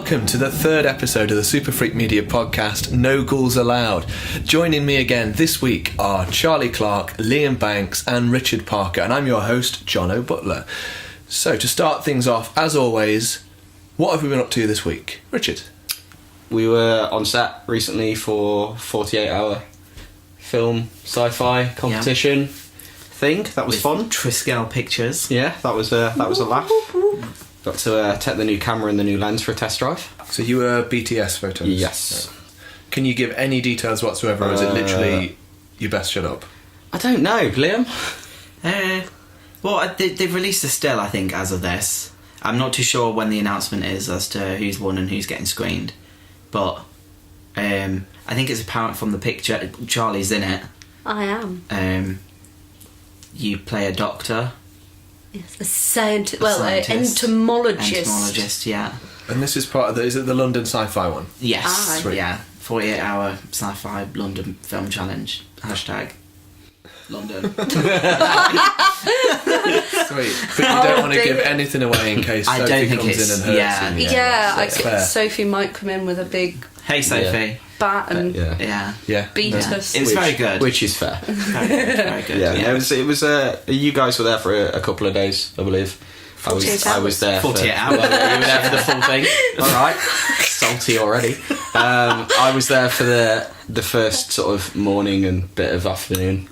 welcome to the third episode of the Super Freak Media podcast, No Ghouls Allowed. Joining me again this week are Charlie Clark, Liam Banks and Richard Parker, and I'm your host, John Butler. So to start things off, as always, what have we been up to this week? Richard? We were on set recently for 48-hour film sci-fi competition thing. That was fun. Triskel Pictures. Yeah, that was a laugh. Got to take the new camera and the new lens for a test drive. So you were BTS photos? Yes. Can you give any details whatsoever, or is it literally you best shut up? I don't know, Liam. Well, they've released a still, I think, as of this. I'm not too sure when the announcement is as to who's won and who's getting screened. But I think it's apparent from the picture. Charlie's in it. I am. You play a doctor. Yes, a scientist. Well, an entomologist. Entomologist, yeah. And this is part of is it the London Sci-Fi one? Yes, Sweet. yeah. 48-hour sci-fi London film challenge. # London. Sweet. But you don't want to give anything away in case I Sophie don't think comes it's- in and hurts you. Yeah, Sophie might come in with a big Hey, Sophie. bat and Yeah. beat us. It was very good. Which is fair. Very good. Yeah. It was. You guys were there for a couple of days, I believe. 48 I was there 48 for, hours. You were there for the full thing. All right. Salty already. I was there for the first sort of morning and bit of afternoon.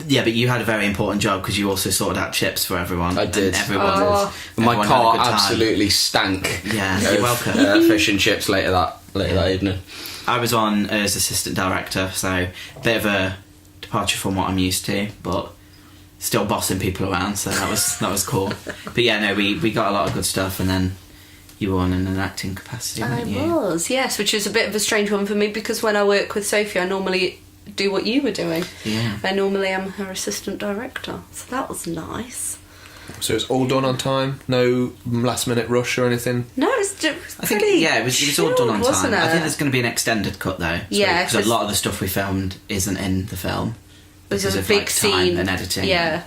Yeah, but you had a very important job because you also sorted out chips for everyone. I did. And everyone My everyone car had a good time. absolutely stank. Yeah, of, you're welcome. Fish and chips later that evening. I was on as assistant director, so a bit of a departure from what I'm used to, but still bossing people around, so that was cool. But yeah, no, we got a lot of good stuff, and then you were on in an acting capacity, weren't you? I was, yes, which is a bit of a strange one for me because when I work with Sophie, I normally do what you were doing. Yeah. I normally am her assistant director, so that was nice. So it's all done on time? No last minute rush or anything? No, it was pretty I think it was all done on chilled, time. wasn't it? I think there's going to be an extended cut though. Yeah, because a lot of the stuff we filmed isn't in the film. There's Because a of, big like, time scene and editing. Yeah.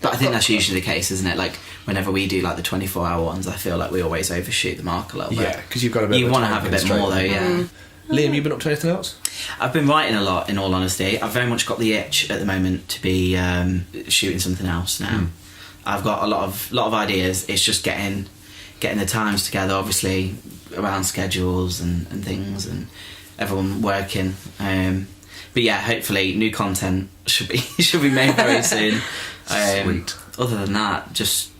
But I think that's usually the case, isn't it? Like, whenever we do, like, the 24-hour ones, I feel like we always overshoot the mark a little bit. Yeah, because you've got a bit You of a want to time have a bit constraint. more, though, yeah. Liam, you been up to anything else? I've been writing a lot, in all honesty. I've very much got the itch at the moment to be shooting something else now. I've got a lot of ideas. It's just getting the times together, obviously, around schedules and things, and everyone working. But yeah, hopefully new content should be made very soon. Sweet. Other than that, just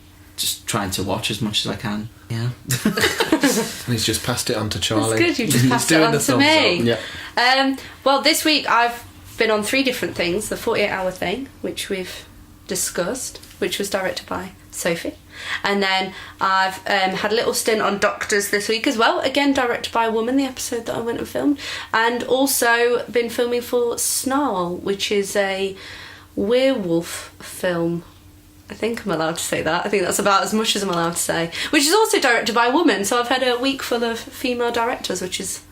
trying to watch as much as I can. Yeah. And he's just passed it on to Charlie. That's good, you've just passed it doing on the to thumbs me. up. Yeah. Well, this week I've been on 3 different things. The 48-hour thing, which we've discussed, which was directed by Sophie. And then I've had a little stint on Doctors this week as well, again directed by a woman, the episode that I went and filmed. And also been filming for Snarl, which is a werewolf film. I think I'm allowed to say that. I think that's about as much as I'm allowed to say. Which is also directed by a woman, so I've had a week full of female directors, which is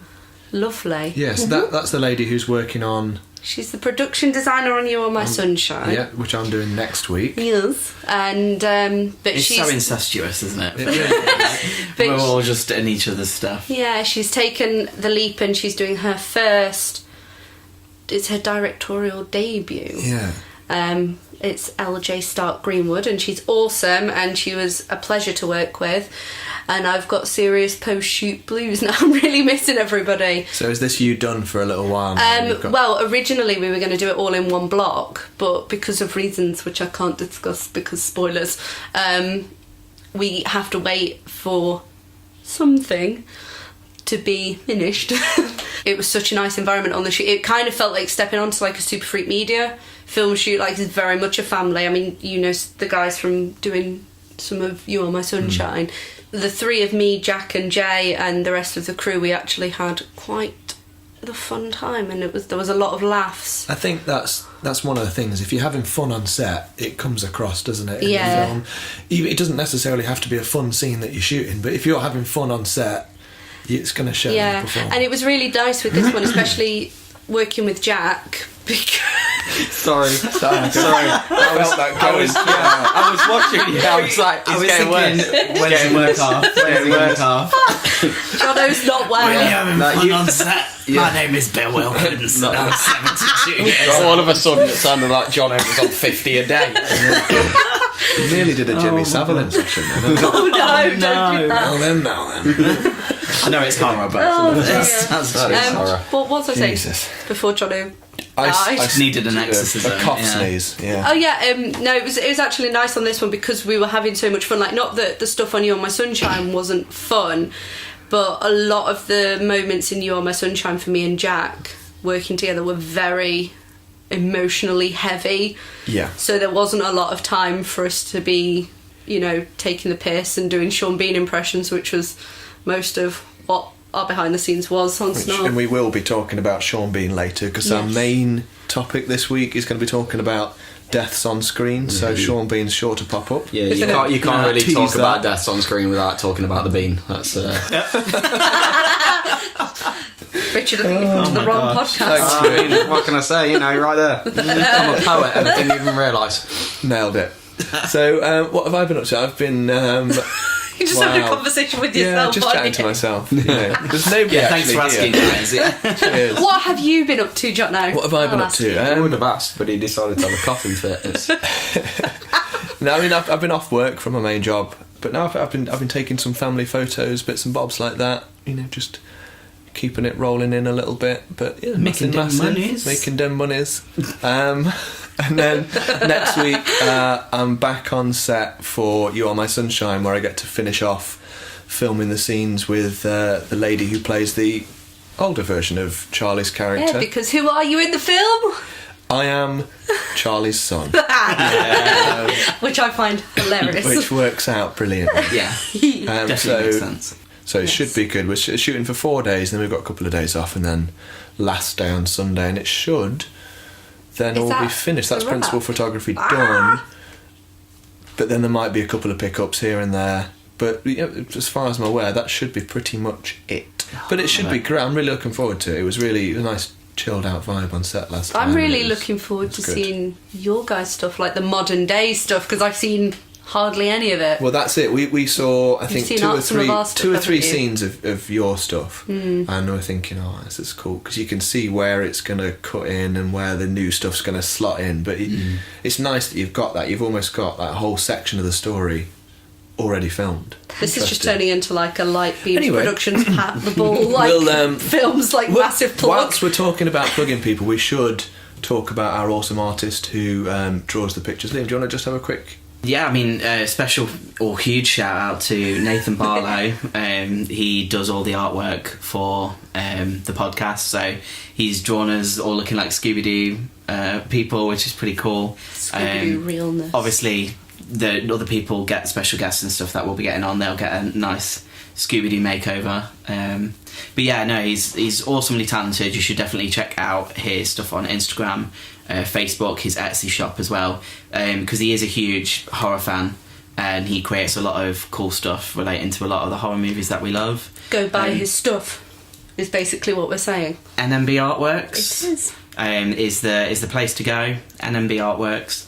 lovely. Yes, that's the lady who's working on... She's the production designer on You Are My Sunshine. Yeah, which I'm doing next week. Yes. And, but It's she's... so incestuous, isn't it? But We're all just in each other's stuff. yeah, she's taken the leap and she's doing her first... It's her directorial debut. Yeah. It's LJ Stark Greenwood, and she's awesome, and she was a pleasure to work with. And I've got serious post-shoot blues now. I'm really missing everybody. So is this you done for a little while now? You've got- Well, originally we were going to do it all in one block, but because of reasons which I can't discuss because spoilers, we have to wait for something to be finished. It was such a nice environment on the shoot. It kind of felt like stepping onto like a Super Freak Media film shoot. Like, it's very much a family. I mean, you know the guys from doing some of You Are My Sunshine. The 3 of me, Jack and Jay, and the rest of the crew, we actually had quite the fun time, and there was a lot of laughs. I think that's one of the things. If you're having fun on set, it comes across, doesn't it, in Yeah. the film? It doesn't necessarily have to be a fun scene that you're shooting, but if you're having fun on set, it's going to show in the Yeah, performance. and it was really nice with this one, especially working with Jack, because Sorry. I felt that I going. was watching you. I was like, it's getting worse. When's the work off? When's the work off? Jono's not well. When you're having No, fun you- on set. My name is Bill Wilkins. No. I'm 72 years All old. of a sudden, it sounded like John was on 50 a day. You nearly did a Jimmy Savile impression then. Oh no, don't do that. Now then. I know it's horror, but Oh, dear. that's That is horror. What was I saying Jesus. before Jono I died? needed an exorcism. A cough yeah. sneeze, yeah. Oh yeah, no, it was actually nice on this one because we were having so much fun. Like, not that the stuff on You Are My Sunshine wasn't fun, but a lot of the moments in You Are My Sunshine for me and Jack working together were very emotionally heavy. Yeah. So there wasn't a lot of time for us to be, taking the piss and doing Sean Bean impressions, which was most of what our behind the scenes was on Snarl. And we will be talking about Sean Bean later because our Yes. main topic this week is going to be talking about deaths on screen. So Sean Bean's sure to pop up. Yeah, you can't really Tease talk that. about deaths on screen without talking about the bean. That's Richard, I think you've come to the wrong podcast. I mean, what can I say? Right there. I'm a poet and I didn't even realise. Nailed it. So what have I been up to? I've been You just having a conversation with yourself. just aren't chatting to you? myself. There's nobody Yeah, thanks for actually asking, here. guys. Yeah. Cheers. What have you been up to, Jono? What have I been I'll up ask to? you. I would have asked, but he decided to have a coughing fit. No, I mean I've been off work from my main job, but now I've been taking some family photos, bits and bobs like that. Just keeping it rolling in a little bit, but yeah, Making nothing them massive. monies. Making them monies. And then next week I'm back on set for You Are My Sunshine, where I get to finish off filming the scenes with the lady who plays the older version of Charlie's character. Yeah, because who are you in the film? I am Charlie's son, Which I find hilarious. which works out brilliantly. Yeah, definitely makes sense. So it should be good. We're shooting for 4 days, then we've got a couple of days off, and then last day on Sunday, and it should then Is all be that finished. That's the wrap? principal photography done. But then there might be a couple of pickups here and there. But as far as I'm aware, that should be pretty much it. But it should be great. I'm really looking forward to it. It was a nice chilled out vibe on set last time. I'm really It was- looking forward to good. seeing your guys' stuff, like the modern day stuff, because I've seen hardly any of it. Well, that's it. We saw, I think, seen two or some of three our stuff, two or three haven't you? scenes of your stuff, and we're thinking, oh, this is cool because you can see where it's going to cut in and where the new stuff's going to slot in. But it's nice that you've got that. You've almost got that whole section of the story already filmed. This is just Interesting. turning into like a Light Beams Anyway. Productions Pat the Bull like We'll, films, like massive plug. Whilst we're talking about plugging people, we should talk about our awesome artist who draws the pictures. Liam, do you want to just have a quick... Yeah, I mean, special or huge shout out to Nathan Barlow. He does all the artwork for the podcast, so he's drawn us all looking like Scooby-Doo people, which is pretty cool. Scooby-Doo realness. Obviously, the other people get special guests and stuff that we'll be getting on. They'll get a nice Scooby-Doo makeover. But yeah, no, he's awesomely talented. You should definitely check out his stuff on Instagram, Facebook, his Etsy shop as well, because he is a huge horror fan and he creates a lot of cool stuff relating to a lot of the horror movies that we love. Go buy his stuff, is basically what we're saying. NMB Artworks It is. is the place to go. NMB Artworks.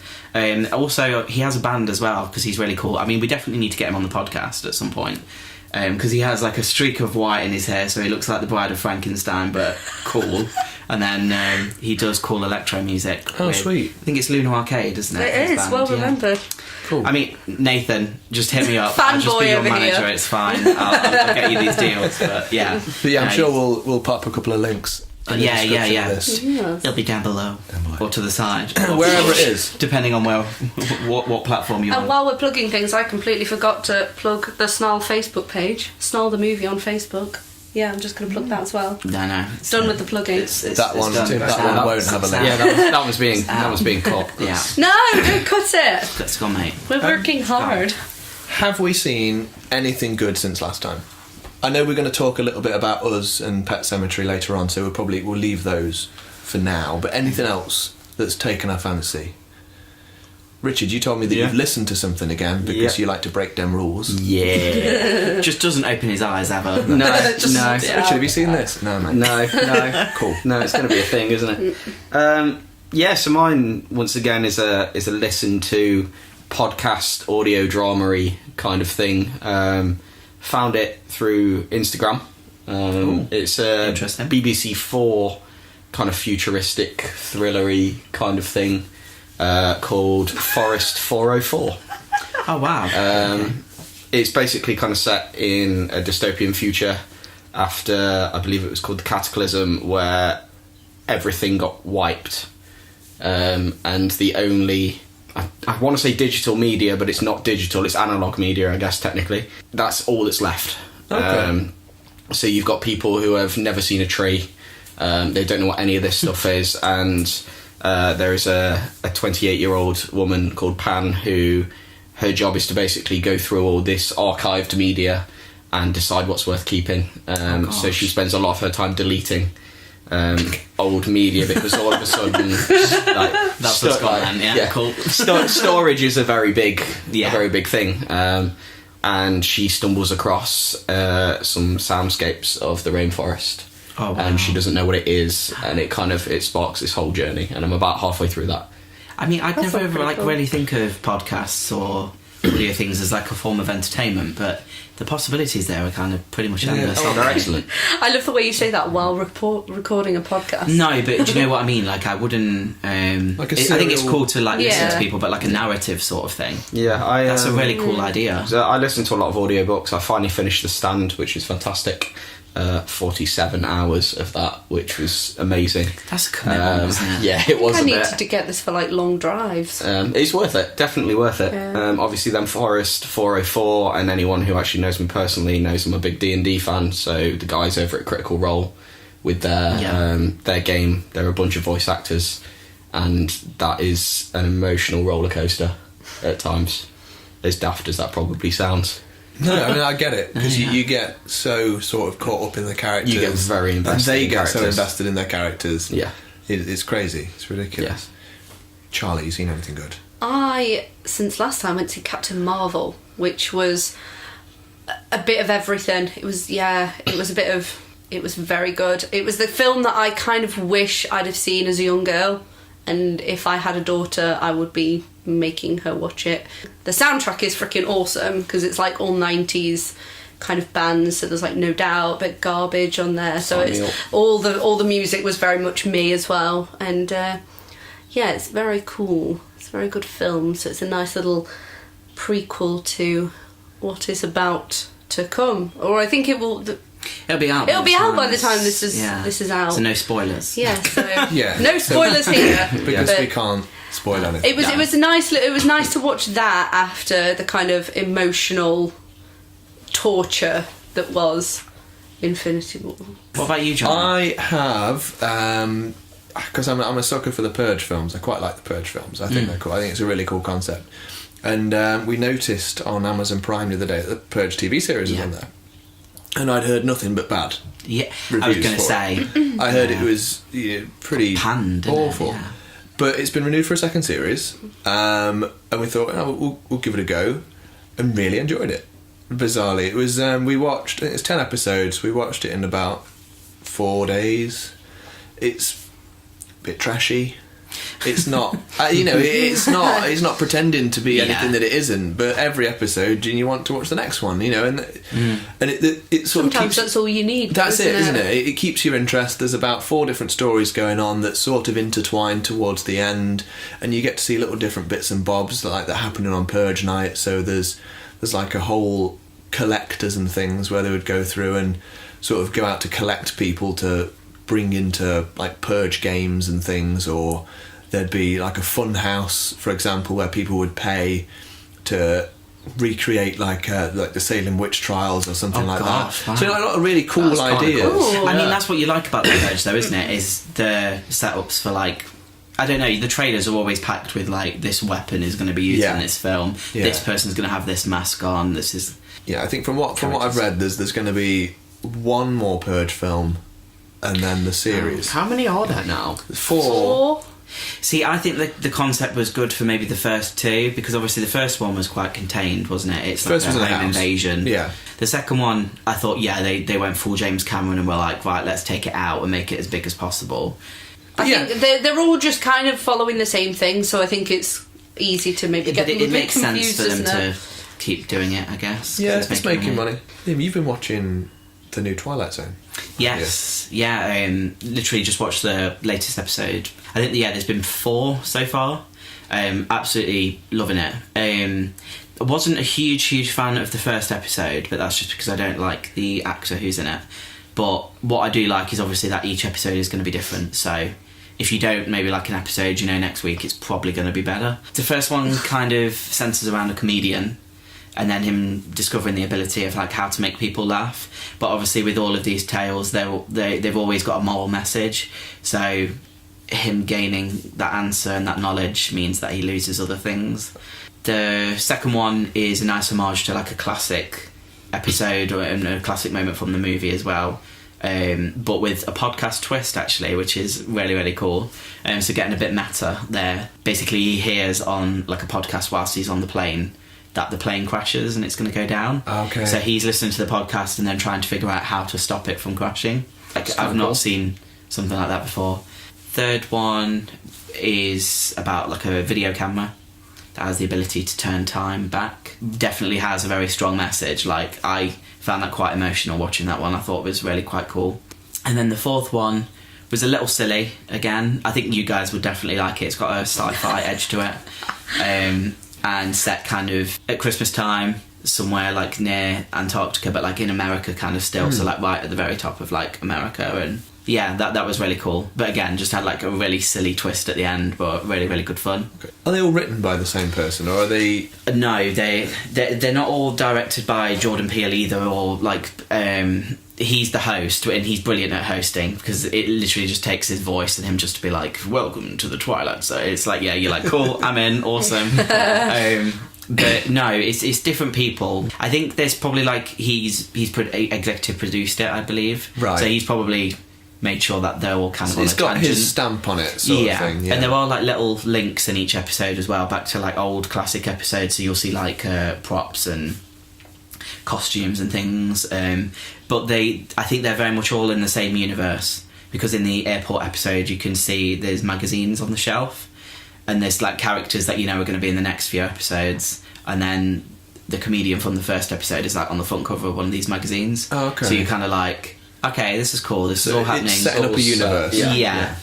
Also, he has a band as well because he's really cool. I mean, we definitely need to get him on the podcast at some point because he has like a streak of white in his hair, so he looks like the Bride of Frankenstein, but cool. And then he does cool electro music. Oh, sweet. I think it's Lunar Arcade, isn't it? It his is, band, well yeah. remembered. Cool. I mean, Nathan, just hit me up. I'll just Fanboy be your over manager. here. It's fine. I'll get you these deals. But yeah, But yeah, I'm No, sure we'll pop a couple of links in the Yeah, description yeah. of this. Yeah. They'll be down below or to the side, Wherever it is. depending on what platform you're And on. while we're plugging things, I completely forgot to plug the Snarl Facebook page. Snarl the movie on Facebook. Yeah, I'm just going to plug that as well. No. Done with the plugging. That one won't have a link. Yeah, that was being caught. Yeah, No, don't cut it. let's go, mate. We're working hard. Have we seen anything good since last time? I know we're going to talk a little bit about Us and Pet Sematary later on, so we'll leave those for now. But anything else that's taken our fancy? Richard, you told me that Yeah. you've listened to something again because Yeah. you like to break them rules. Yeah, just doesn't open his eyes ever. No, Just- no, yeah. Richard, have you seen this? No, mate. no. Cool. No, it's going to be a thing, isn't it? Yeah, so mine once again is a listen to podcast audio drama-y kind of thing. Found it through Instagram. It's a Interesting. BBC 4 kind of futuristic thrillery kind of thing called Forest 404. Oh wow. It's basically kind of set in a dystopian future after, I believe it was called the Cataclysm, where everything got wiped. And the only, I want to say digital media, but it's not digital, it's analog media, I guess, technically. That's all that's left. Okay. So you've got people who have never seen a tree, they don't know what any of this stuff is, and there is a 28-year-old woman called Pan who, her job is to basically go through all this archived media and decide what's worth keeping. So she spends a lot of her time deleting old media because all of a sudden, like, That's what's gone on, yeah. Cool. Storage is a very big thing. And she stumbles across some soundscapes of the rainforest. Oh, wow. And she doesn't know what it is, and it sparks this whole journey. And I'm about halfway through that. I mean, I'd That's never not ever pretty cool. really think of podcasts or audio things as like a form of entertainment, but the possibilities there are kind of pretty much endless. Oh, they're excellent. I love the way you say that while recording a podcast. No, but do you know what I mean? Like, I wouldn't. Like a I think it's serial- cool to like listen Yeah. to people, but like a narrative sort of thing. Yeah, That's a really cool idea. So I listen to a lot of audiobooks. I finally finished The Stand, which is fantastic. 47 hours of that, which was amazing. That's a commitment, isn't it? Yeah, it was I a need bit. to get this for like long drives. It's worth it, definitely worth it. Yeah. Obviously, then Forest 404, and anyone who actually knows me personally knows I'm a big D&D fan. So the guys over at Critical Role, with their game, they're a bunch of voice actors, and that is an emotional roller coaster at times. As daft as that probably sounds. No, I mean I get it because Yeah. you get so sort of caught up in the characters. You get very invested and they in get so characters. invested in their characters. Yeah. It's crazy. It's ridiculous. Charlie, you seen anything good? I, since last time, went to Captain Marvel, which was a bit of everything. It was very good. It was the film that I kind of wish I'd have seen as a young girl, and if I had a daughter, I would be making her watch it. The soundtrack is freaking awesome because it's like all 90s kind of bands, so there's like No Doubt, but Garbage on there, so Sign me it's up. all the music was very much me as well, and yeah, it's very cool. It's a very good film, so it's a nice little prequel to what is about to come, or I think it will. It'll be out. It'll be out by the time this is out. So no spoilers. Yeah, so Yeah. no spoilers here. Because but we can't spoil anything. it was nice to watch that after the kind of emotional torture that was Infinity War. What about you, John? I have, because I'm a sucker for the Purge films. I quite like the Purge films. I think they're cool. I think it's a really cool concept. And we noticed on Amazon Prime the other day that the Purge TV series is on there. And I'd heard nothing but bad Yeah, reviews I was going to for say. it. I heard it was pretty Panned, didn't it? awful. Yeah. But it's been renewed for a second series, and we thought we'll give it a go, and really enjoyed it. Bizarrely, it was we watched. It's 10 episodes. We watched it in about 4 days. It's a bit trashy. It's not, it's not pretending to be anything that it isn't. But every episode, you want to watch the next one, and it sort of Sometimes keeps. that's all you need. That's it, isn't it? It keeps your interest. There's about 4 different stories going on that sort of intertwine towards the end, and you get to see little different bits and bobs that happening on Purge night. So there's like a whole collectors and things where they would go through and sort of go out to collect people to bring into like Purge games and things, or there'd be like a fun house, for example, where people would pay to recreate like the Salem witch trials or something like gosh, that. wow. So like, a lot of really cool That's kinda ideas. cool. I Yeah. mean, that's what you like about the Purge, though, isn't it? Is the setups for like, I don't know, the trailers are always packed with like, this weapon is going to be used in this film. Yeah. This person's going to have this mask on. This is. Yeah, I think from what I've read, there's going to be one more Purge film, and then the series. How many are there now? 4. Or See, I think the concept was good for maybe the first 2, because obviously the first one was quite contained, wasn't it? It's First like was a in a home house. invasion. Yeah. The second one, I thought, they went full James Cameron and were like, right, let's take it out and make it as big as possible. I think they're all just kind of following the same thing, so I think it's easy to maybe get them a it bit makes sense confused, for them doesn't it? to keep doing it, I guess. 'cause Yeah, it's making money. Liam, you've been watching the new Twilight Zone. Yes, literally just watched the latest episode. I think there's been 4 so far. Absolutely loving it. I wasn't a huge fan of the first episode, but that's just because I don't like the actor who's in it. But what I do like is obviously that each episode is going to be different, so if you don't maybe like an episode, next week it's probably going to be better. The first one kind of centres around a comedian, and then him discovering the ability of like how to make people laugh. But obviously with all of these tales, they've always got a moral message, so him gaining that answer and that knowledge means that he loses other things. The second one is a nice homage to like a classic episode or a classic moment from the movie as well, but with a podcast twist actually, which is really, really cool. So getting a bit meta there. Basically he hears on like a podcast whilst he's on the plane that the plane crashes and it's going to go down. Okay. So he's listening to the podcast and then trying to figure out how to stop it from crashing. I've not seen something like that before. Third one is about like a video camera that has the ability to turn time back. Definitely has a very strong message. Like, I found that quite emotional watching that one. I thought it was really quite cool. And then the fourth one was a little silly again. I think you guys would definitely like it. It's got a sci-fi edge to it, and set kind of at Christmas time somewhere like near Antarctica, but like in America kind of still. So like right at the very top of like America. And yeah, that was really cool. But again, just had like a really silly twist at the end, but really, really good fun. Okay. Are they all written by the same person, or are they... No, they're not all directed by Jordan Peele either, or like he's the host and he's brilliant at hosting because it literally just takes his voice and him just to be like, welcome to the Twilight. So it's like, yeah, you're like, cool, I'm in, awesome. But no, it's different people. I think there's probably like he's executive produced it, I believe. Right. So he's probably made sure that they're all kind of on it's a got tangent. his stamp on it, sort of thing. Yeah. And there are like little links in each episode as well, back to like old classic episodes. So you'll see like props and costumes and things. But I think they're very much all in the same universe, because in the airport episode you can see there's magazines on the shelf, and there's like characters that are going to be in the next few episodes, and then the comedian from the first episode is like on the front cover of one of these magazines. Oh, okay. So you're kind of like, okay, this is cool, this is all happening. It's setting up a universe. Yeah.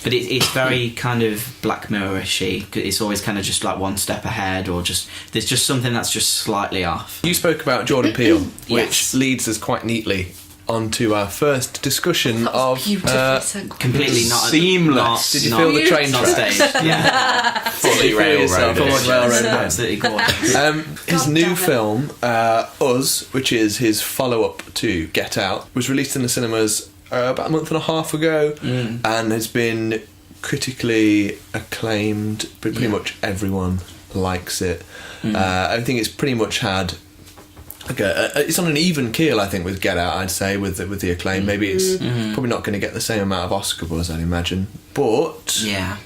But it's very kind of Black Mirror-ishy. It's always kind of just like one step ahead, or just there's just something that's just slightly off. You spoke about Jordan Peele, which Yes. leads us quite neatly onto our first discussion of Completely not seamless. Did you feel the train not track? staged? Yeah. Fully railroaded. Absolutely gorgeous. His new film, Us, which is his follow-up to Get Out, was released in the cinemas about a month and a half ago, and has been critically acclaimed. Pretty much everyone likes it. I think it's pretty much had... it's on an even keel, I think, with Get Out, I'd say, with the acclaim. Maybe it's probably not going to get the same amount of Oscar buzz, I'd imagine. But Yeah.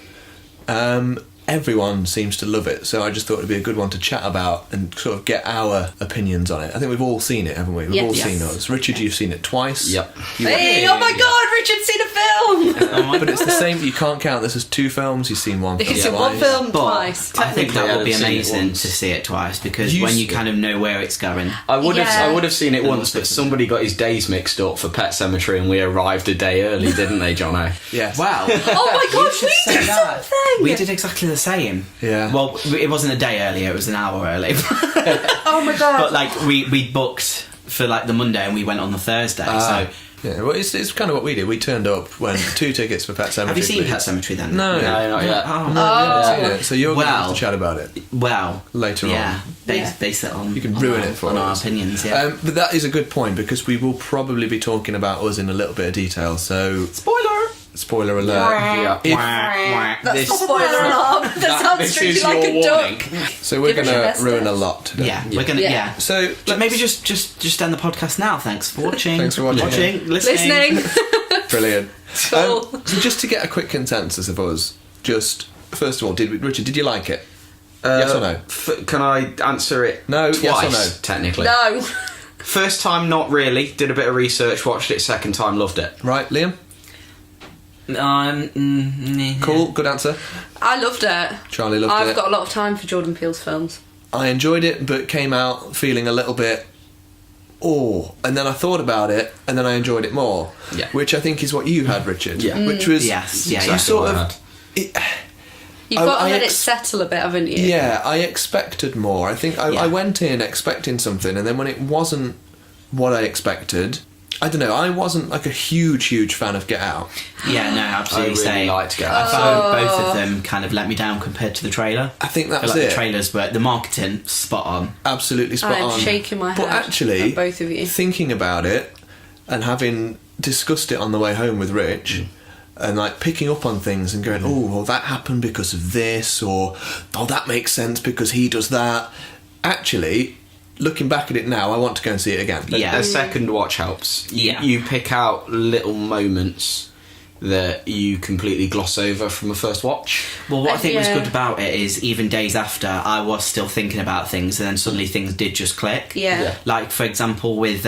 everyone seems to love it, so I just thought it'd be a good one to chat about and sort of get our opinions on it. I think we've all seen it, haven't we? We've all seen Us. Richard, you've seen it twice. Yep. Hey, oh my god, Richard's seen a film! But it's the same, you can't count this as two films, you've seen one film He's seen twice. one film But twice. I think that Technically, would be I'd have seen it amazing once. to see it twice, because You when you s- kind of know where it's going. I would have seen it And once, also- but somebody got his days mixed up for Pet Sematary, and we arrived a day early, didn't they, Jono? Yes. Wow. Oh my god, should we say did that. something! We did exactly the same. Yeah. Well, it wasn't a day earlier, it was an hour early. Oh my god. But like we booked for like the Monday and we went on the Thursday. So Yeah, well, it's kind of what we did. We turned up when 2 tickets for Pet Sematary. have you seen please. Pet Sematary then? No. No, not yet. Oh. No, I haven't seen it. So you're going to have Well. to chat about it Well. later Yeah. on. Yeah. Base it on. You can on ruin our- it for on our us. opinions. Yeah. But that is a good point, because we will probably be talking about Us in a little bit of detail. So, spoiler alert. Yeah. If- That's a spoiler alarm. That sounds this strangely is like your a warning. duck. So we're Give us going your to best ruin a bit. lot today. Yeah. We're gonna. Yeah. Yeah. So Maybe just end the podcast now. Thanks for watching. Thanks for watching. listening. brilliant. Cool. So just to get a quick consensus of Us, just first of all, Richard, did you like it? Yes or no? Can I answer it No, twice, yes or no? technically? No. First time, not really. Did a bit of research, watched it second time, loved it. Right, Liam? Cool, good answer. I loved it. Charlie loved it. I've got a lot of time for Jordan Peele's films. I enjoyed it, but came out feeling a little bit, and then I thought about it, and then I enjoyed it more. Yeah. Which I think is what you had, Richard. Yeah. Which was Yes, yeah, you yeah. sort Exactly of. You've got to I let it ex- settle a bit, haven't you? Yeah, I expected more. I think Yeah. I went in expecting something, and then when it wasn't what I expected, I don't know. I wasn't like a huge fan of Get Out. Yeah, no, absolutely. I really same. liked Get I Out. found both of them kind of let me down compared to the trailer. I think that I was feel like it. the trailers, but the marketing spot on. Absolutely spot I'm on. shaking my But head actually, at both of you. thinking about it and having discussed it on the way home with Rich, and like picking up on things and going, oh, well, that happened because of this, or oh, that makes sense because he does that. Actually, looking back at it now, I want to go and see it again. Yeah. A second watch helps. Yeah. You pick out little moments that you completely gloss over from a first watch. Well, what I think was Yeah. good about it is even days after, I was still thinking about things, and then suddenly things did just click. Yeah. Yeah. Like, for example, with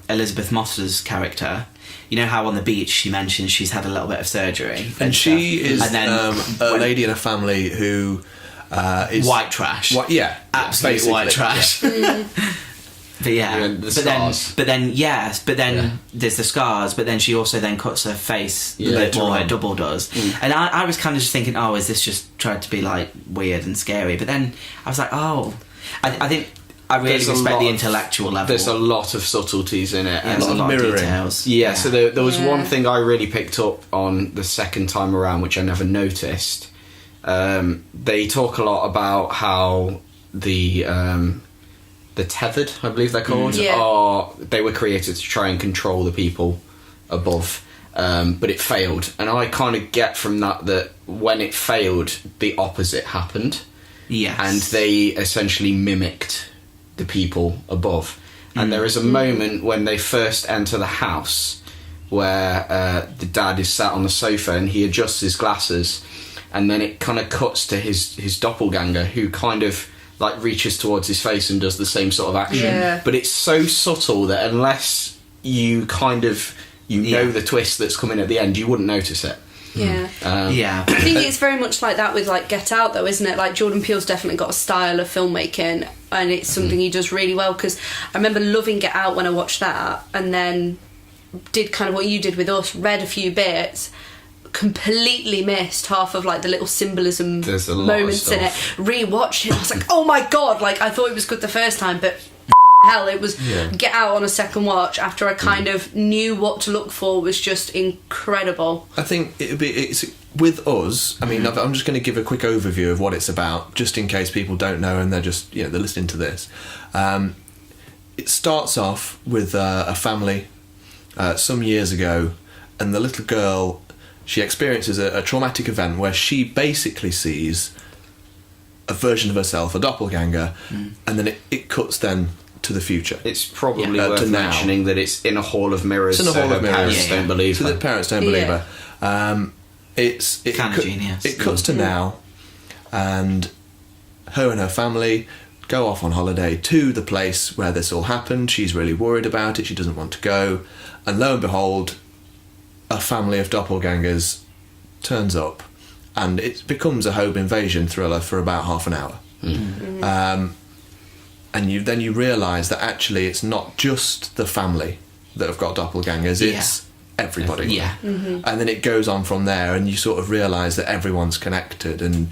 Elizabeth Moss's character, you know how on the beach she mentions she's had a little bit of surgery? And she stuff. is And then a lady in a family who is white trash. Yeah, Absolute basically. white trash. But yeah, Yeah, the scars. but then there's the scars. But then she also then cuts her face a bit later more. Her on. double does, and I was kind of just thinking, oh, is this just tried to be like weird and scary? But then I was like, oh, I think I really There's a respect lot the of- intellectual level. There's a lot of subtleties in it. yeah, and there's a lot mirroring. of details. Yeah, so there was Yeah. one thing I really picked up on the second time around, which I never noticed. They talk a lot about how the tethered, I believe they're called, Yeah. they were created to try and control the people above, but it failed. And I kind of get from that when it failed, the opposite happened, Yes. and they essentially mimicked the people above. And there is a moment when they first enter the house where the dad is sat on the sofa and he adjusts his glasses, and then it kind of cuts to his doppelganger, who kind of like reaches towards his face and does the same sort of action. Yeah. But it's so subtle that unless you kind of know the twist that's coming at the end, you wouldn't notice it. Yeah. yeah. I think it's very much like that with like Get Out though, isn't it? Like Jordan Peele's definitely got a style of filmmaking, and it's something he does really well, because I remember loving Get Out when I watched that, and then did kind of what you did with us, read a few bits, completely missed half of like the little symbolism There's a lot of moments in it, stuff. rewatched it, I was like, oh my god, like I thought it was good the first time, but hell, it was Get Out on a second watch after I kind of knew what to look for was just incredible. I think it's with us. I mean, I'm just going to give a quick overview of what it's about, just in case people don't know and they're just they're listening to this. It starts off with a family some years ago, and the little girl, she experiences a traumatic event where she basically sees a version of herself, a doppelganger, and then it cuts then to the future. It's probably Yeah. worth To now. mentioning that it's in a hall of mirrors, It's in a so hall her of mirrors. parents Yeah, don't believe So her. the parents don't believe Yeah. her. It Kinda genius. It cuts to now, and her and her family go off on holiday to the place where this all happened. She's really worried about it. She doesn't want to go, and lo and behold, a family of doppelgangers turns up, and it becomes a home invasion thriller for about half an hour. And then you realise that actually it's not just the family that have got doppelgangers, it's everybody. Yeah. And then it goes on from there, and you sort of realise that everyone's connected, and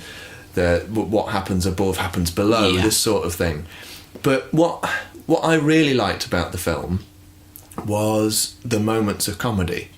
what happens above happens below, Yeah. this sort of thing. But what I really liked about the film was the moments of comedy.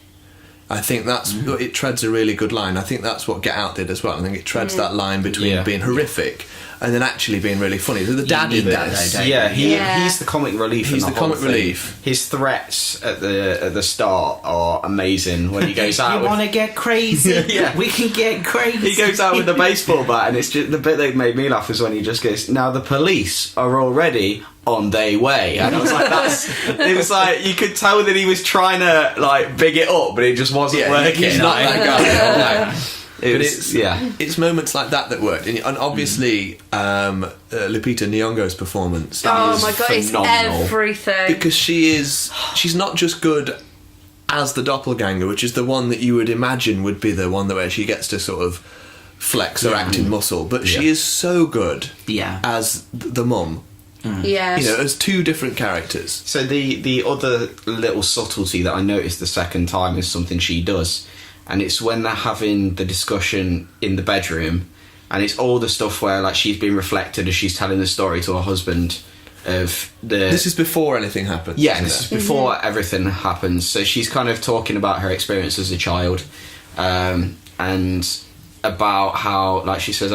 I think it treads a really good line. I think that's what Get Out did as well. I think it treads that line between being horrific and then actually being really funny. So the dad in need that, this, though, don't you? Yeah. He's the comic relief. He's in the whole comic thing. relief. His threats at the start are amazing when he goes out. You with- want to get crazy? Yeah. We can get crazy. He goes out with the baseball bat, and it's just the bit that made me laugh is when he just goes, "Now the police are already on their way," and I was like, it was like you could tell that he was trying to like big it up, but it just wasn't working. He's not that guy. It's It's moments like that worked, and obviously Lupita Nyong'o's performance Oh is my god, it's phenomenal. everything. because she's not just good as the doppelganger, which is the one that you would imagine would be the one where she gets to sort of flex her acting muscle, but she is so good as the mum. Yes. You know, as two different characters. So the other little subtlety that I noticed the second time is something she does, and it's when they're having the discussion in the bedroom, and it's all the stuff where like she's being reflected as she's telling the story to her husband of the... This is before anything happens. Yeah, this is before everything happens. So she's kind of talking about her experience as a child, and about how, like she says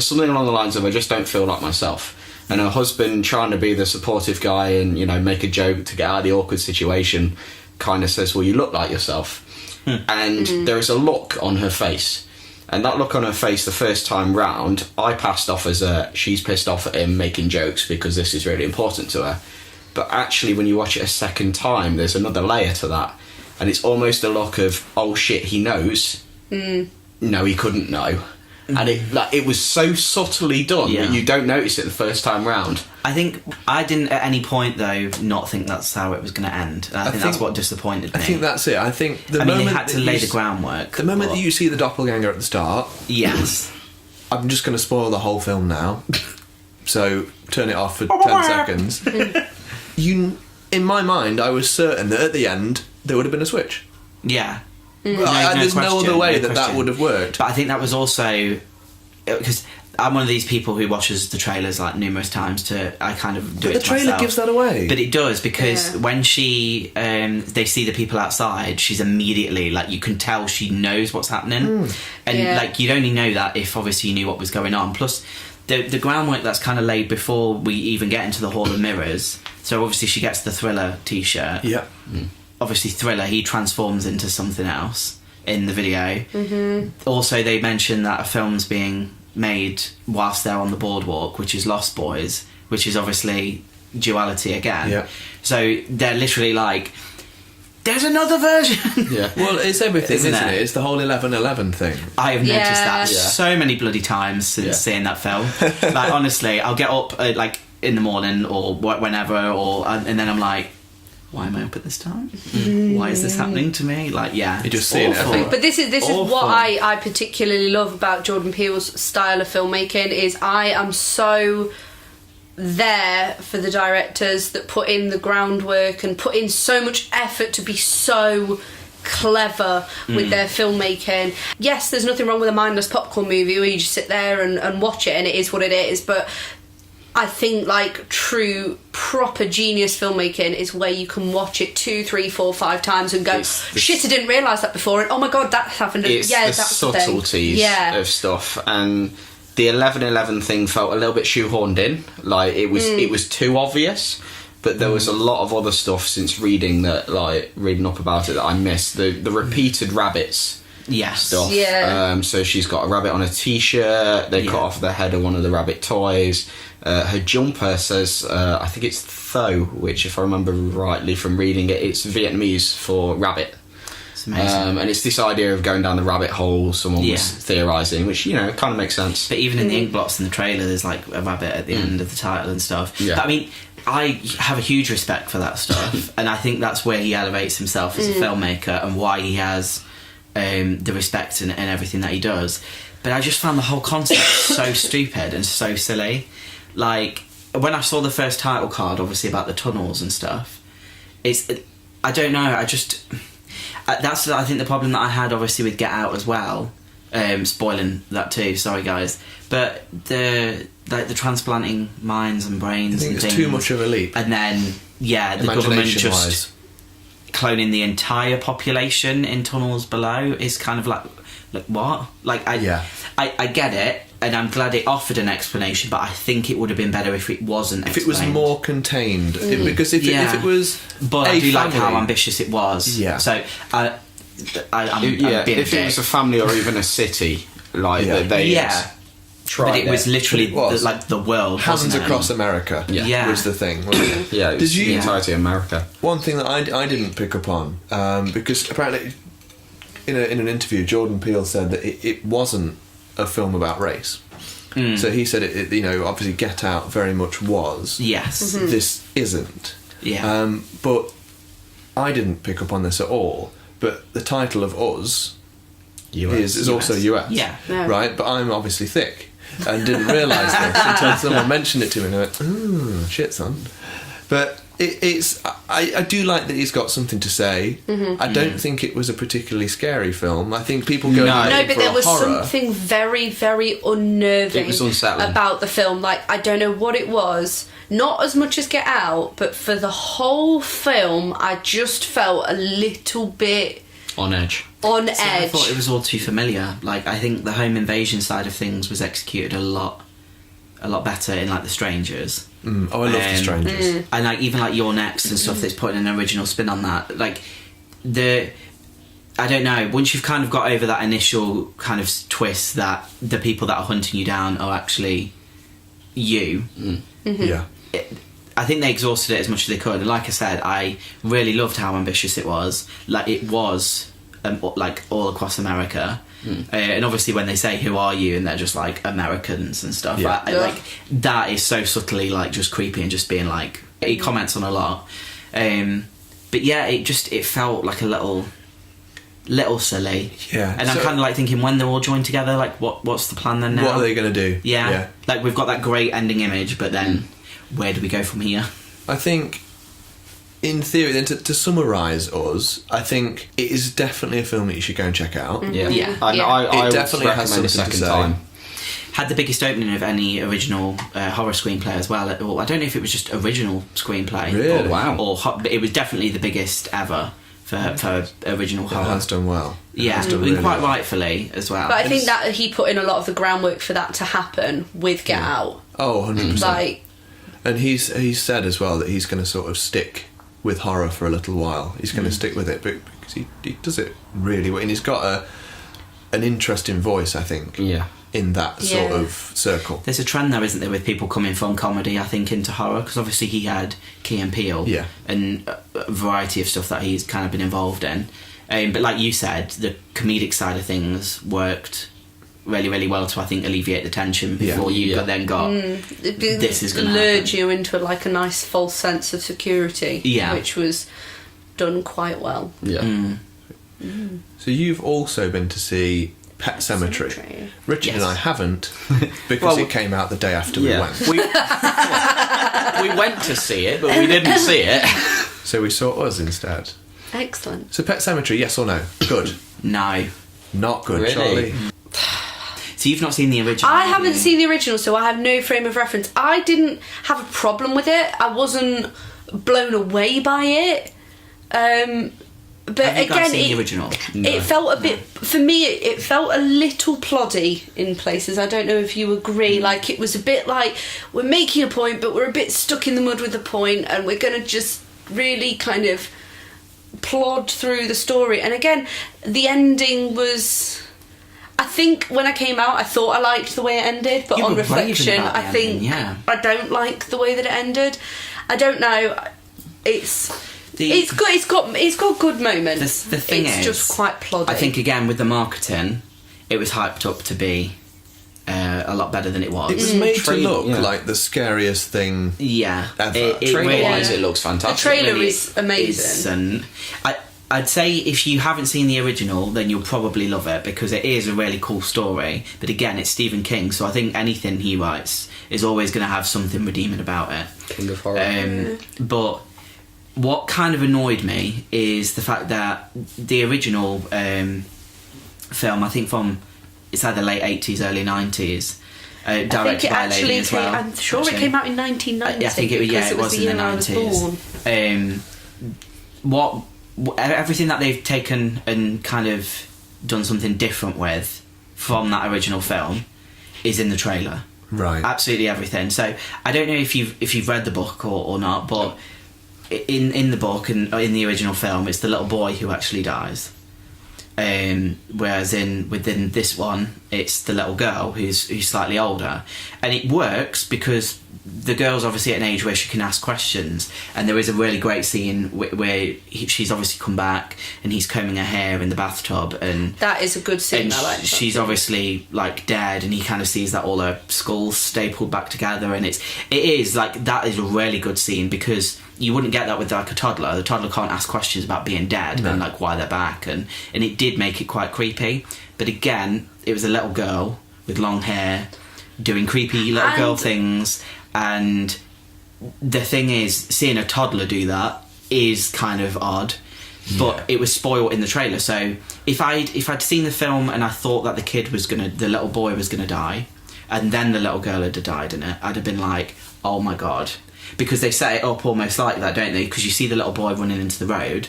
something along the lines of, I just don't feel like myself. And her husband, trying to be the supportive guy and, you know, make a joke to get out of the awkward situation, kind of says, well, you look like yourself. And there is a look on her face. And that look on her face the first time round, I passed off as she's pissed off at him making jokes because this is really important to her. But actually, when you watch it a second time, there's another layer to that. And it's almost a look of, oh shit, he knows. No, he couldn't know. And it was so subtly done that you don't notice it the first time round. I think I didn't at any point though not think that's how it was going to end. And I think that's what disappointed me. I think that's it. I think they had to lay the groundwork. The moment that you see the doppelganger at the start, yes, I'm just going to spoil the whole film now. So turn it off for 10 seconds. In my mind, I was certain that at the end there would have been a switch. Yeah. There's no other way that would have worked. But I think that was also because I'm one of these people who watches the trailers like numerous times. I kind of do it. But the trailer myself. gives that away. But it does, because when she they see the people outside, she's immediately like, you can tell she knows what's happening, and like you'd only know that if obviously you knew what was going on. Plus the groundwork that's kind of laid before we even get into the Hall of Mirrors. So obviously she gets the Thriller t-shirt. Yeah. Obviously Thriller, he transforms into something else in the video. Also they mention that a film's being made whilst they're on the boardwalk, which is Lost Boys, which is obviously duality again. So they're literally like, there's another version. Well, it's everything, isn't it? It's the whole 11/11 thing. I have noticed that so many bloody times since seeing that film. Like honestly, I'll get up like in the morning or whenever, and then I'm like, why am I up at this time? Why is this happening to me? Like, you're just seeing it. But this is what I particularly love about Jordan Peele's style of filmmaking is I am so there for the directors that put in the groundwork and put in so much effort to be so clever with their filmmaking. Yes, there's nothing wrong with a mindless popcorn movie where you just sit there and watch it and it is what it is, but I think like true proper genius filmmaking is where you can watch it 2, 3, 4, 5 times and go, shit, I didn't realise that before, and oh my god, that happened. It's the subtleties of stuff, and the 11/11 thing felt a little bit shoehorned in. Like it was too obvious. But there was a lot of other stuff since reading up about it that I missed. The repeated rabbits. Stuff. So she's got a rabbit on a t-shirt. They cut off the head of one of the rabbit toys. Her jumper says, I think it's Tho, which if I remember rightly from reading it, it's Vietnamese for rabbit. It's amazing. And it's this idea of going down the rabbit hole someone was theorising, which, kind of makes sense. But even in the ink blots in the trailer, there's like a rabbit at the end of the title and stuff. Yeah. But, I mean, I have a huge respect for that stuff, and I think that's where he elevates himself as a filmmaker and why he has the respect and everything that he does. But I just found the whole concept so stupid and so silly. Like, when I saw the first title card, obviously about the tunnels and stuff, I don't know, that's I think the problem that I had obviously with Get Out as well, spoiling that too, sorry guys, but the transplanting minds and brains I think and it's things, too much of a leap. and then the government just cloning the entire population in tunnels below is kind of like what? Like I get it, and I'm glad it offered an explanation, but I think it would have been better if it wasn't explained. If it was more contained. Because if it was but I do like how ambitious it was. So I'm if it was a family or even a city, but it was literally the world. Hands across America was the thing, wasn't it? Did you the entirety of America? One thing that I didn't pick up on, because apparently in an interview Jordan Peele said that it wasn't a film about race. So he said it obviously Get Out very much was. Yes. This isn't. Yeah. But I didn't pick up on this at all, but the title of Us US. is also US. Yeah. No. Right? But I'm obviously thick and didn't realise this until someone mentioned it to me and I went, oh, shit, son. But I do like that he's got something to say. I don't think it was a particularly scary film. I think people go No, No, but for there a was horror. something very, very unnerving It was unsettling. about the film. Like, I don't know what it was. Not as much as Get Out, but for the whole film, I just felt a little bit On edge. on So I edge. thought it was all too familiar. Like, I think the home invasion side of things was executed a lot better in like The Strangers. Oh, I love The Strangers. And like even like You're Next and stuff that's putting an original spin on that. Like I don't know, once you've kind of got over that initial kind of twist that the people that are hunting you down are actually you, Yeah. I think they exhausted it as much as they could. And like I said, I really loved how ambitious it was. Like it was like all across America. And obviously when they say who are you and they're just like Americans and stuff, Yeah. like that is so subtly like just creepy and just being like, he comments on a lot. But yeah, it felt like a little silly. Yeah. And I'm So- kind of like thinking, when they're all joined together, like what's the plan then now? What are they going to do? Yeah. Like we've got that great ending image, but then where do we go from here? I think, in theory, then to summarise Us, I think it is definitely a film that you should go and check out. Yeah. Yeah. And Yeah. I would definitely has recommend a something to second say. time. Had the biggest opening of any original horror screenplay as well. Or I don't know if it was just original screenplay. Really? Oh, wow. But it was definitely the biggest ever for original It horror. has done well. It Yeah, has done and really quite well. rightfully as well. But I think that he put in a lot of the groundwork for that to happen with Get Out. Oh, 100%. Like, And he's said as well that he's going to sort of stick with horror for a little while. He's going to stick with it because he does it really well. And he's got an interesting voice, I think, Yeah. in that sort Yeah. of circle. there's a trend there, isn't there, with people coming from comedy, I think, into horror, because obviously he had Key and Peele Yeah. and a variety of stuff that he's kind of been involved in. But like you said, the comedic side of things worked really, really well to, I think, alleviate the tension before you Yeah. then got this is going to lured happen. you into like a nice false sense of security, Yeah. which was done quite well. Yeah. So you've also been to see Pet Sematary. Sematary. Richard and Yes. I haven't because Well, it came out the day after we Yeah. went. We went to see it, but we didn't see it. So we saw Us instead. Excellent. So Pet Sematary, yes or no? Good. No. Not good, Really? Charlie. So you've not seen the original? I haven't seen the original, so I have no frame of reference. I didn't have a problem with it. I wasn't blown away by it. But Have you again, guys seen the original? it felt a bit, for me, it felt a little ploddy in places. I don't know if you agree. Like, it was a bit like, we're making a point, but we're a bit stuck in the mud with the point, and we're going to just really kind of plod through the story. And again, the ending was... I think when I came out, I thought I liked the way it ended, but You on were raving reflection, about the I think ending, yeah. I don't like the way that it ended. I don't know. It's good. It's got good moments. The thing it's is, just quite ploddy. I think again with the marketing, it was hyped up to be a lot better than it was. It was made to Trade- look yeah. like the scariest thing. Yeah, Ever. it Trailer-wise, really it looks the fantastic. trailer really is amazing. is, and I'd say if you haven't seen the original, then you'll probably love it because it is a really cool story. But again, it's Stephen King, so I think anything he writes is always going to have something redeeming about it. King of horror. But what kind of annoyed me is the fact that the original film, I think from it's either late 80s, early 90s, I think directed it by a lady actually as came. well. I'm sure actually. it came out in 1990. I think it because was the in year the I was 90s. born. Everything that they've taken and kind of done something different with from that original film is in the trailer. Right. Absolutely everything. So I don't know if you've read the book or not, but in the book and in the original film, it's the little boy who actually dies. Whereas within this one, it's the little girl who's slightly older, and it works because the girl's obviously at an age where she can ask questions, and there is a really great scene where she's obviously come back and he's combing her hair in the bathtub, and That is a good scene. and I like that she's scene. obviously like dead, and he kind of sees that all her skull's stapled back together, and it is like that is a really good scene because you wouldn't get that with like a toddler. The toddler can't ask questions about being dead and like why they're back, and it did make it quite creepy. But again, it was a little girl with long hair doing creepy little girl things, and the thing is, seeing a toddler do that is kind of odd. But it was spoiled in the trailer. So if I'd seen the film and I thought that the little boy was gonna die, and then the little girl had died in it, I'd have been like, oh my god. Because they set it up almost like that, don't they? Because you see the little boy running into the road,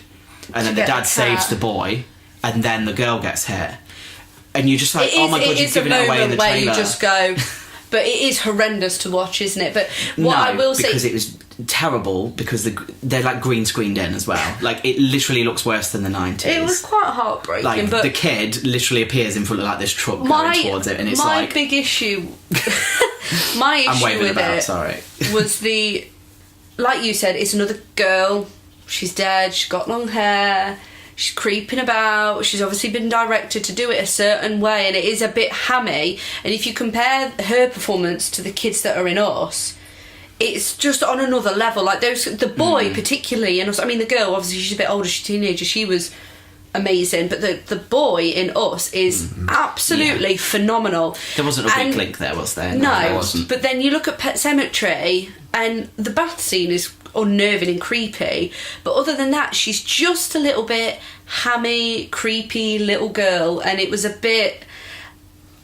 and then the dad saves the boy, and then the girl gets hit, and you're just like, oh my god, you've given it away in the trailer. It is a moment where you just go, but it is horrendous to watch, isn't it? But what I will say, because it was terrible, because they're like green screened in as well. Like, it literally looks worse than the 90s. It was quite heartbreaking. Like, but the kid literally appears in front of like this truck going towards it, and it's my like big issue. My issue I'm waving with about, it sorry. was like you said, it's another girl. She's dead. She's got long hair. She's creeping about. She's obviously been directed to do it a certain way, and it is a bit hammy. And if you compare her performance to the kids that are in Us, it's just on another level. Like the boy particularly, and I mean the girl. Obviously, she's a bit older. She's a teenager. She was amazing, but the boy in Us is absolutely phenomenal. There wasn't a big link there, was there? No, there wasn't. But then you look at Pet Sematary, and the bath scene is unnerving and creepy, but other than that, she's just a little bit hammy, creepy little girl, and it was a bit.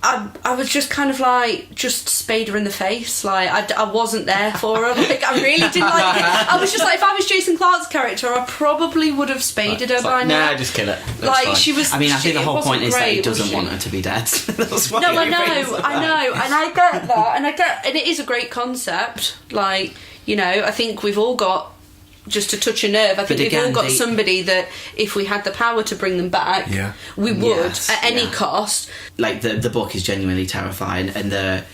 I was just kind of like, just spade her in the face. Like, I wasn't there for her. Like, I really didn't like it. I was just like, if I was Jason Clarke's character, I probably would have spaded her by now. Nah, just kill it. That's like, fine. she was. I mean, I think the whole point is that he doesn't she? want her to be dead. That's why No, I he know, brings her back. and I get that, and it is a great concept. Like, you know, I think we've all got. Just to touch a nerve, I think we've all got somebody that if we had the power to bring them back, we would at any cost. Like the book is genuinely terrifying, and the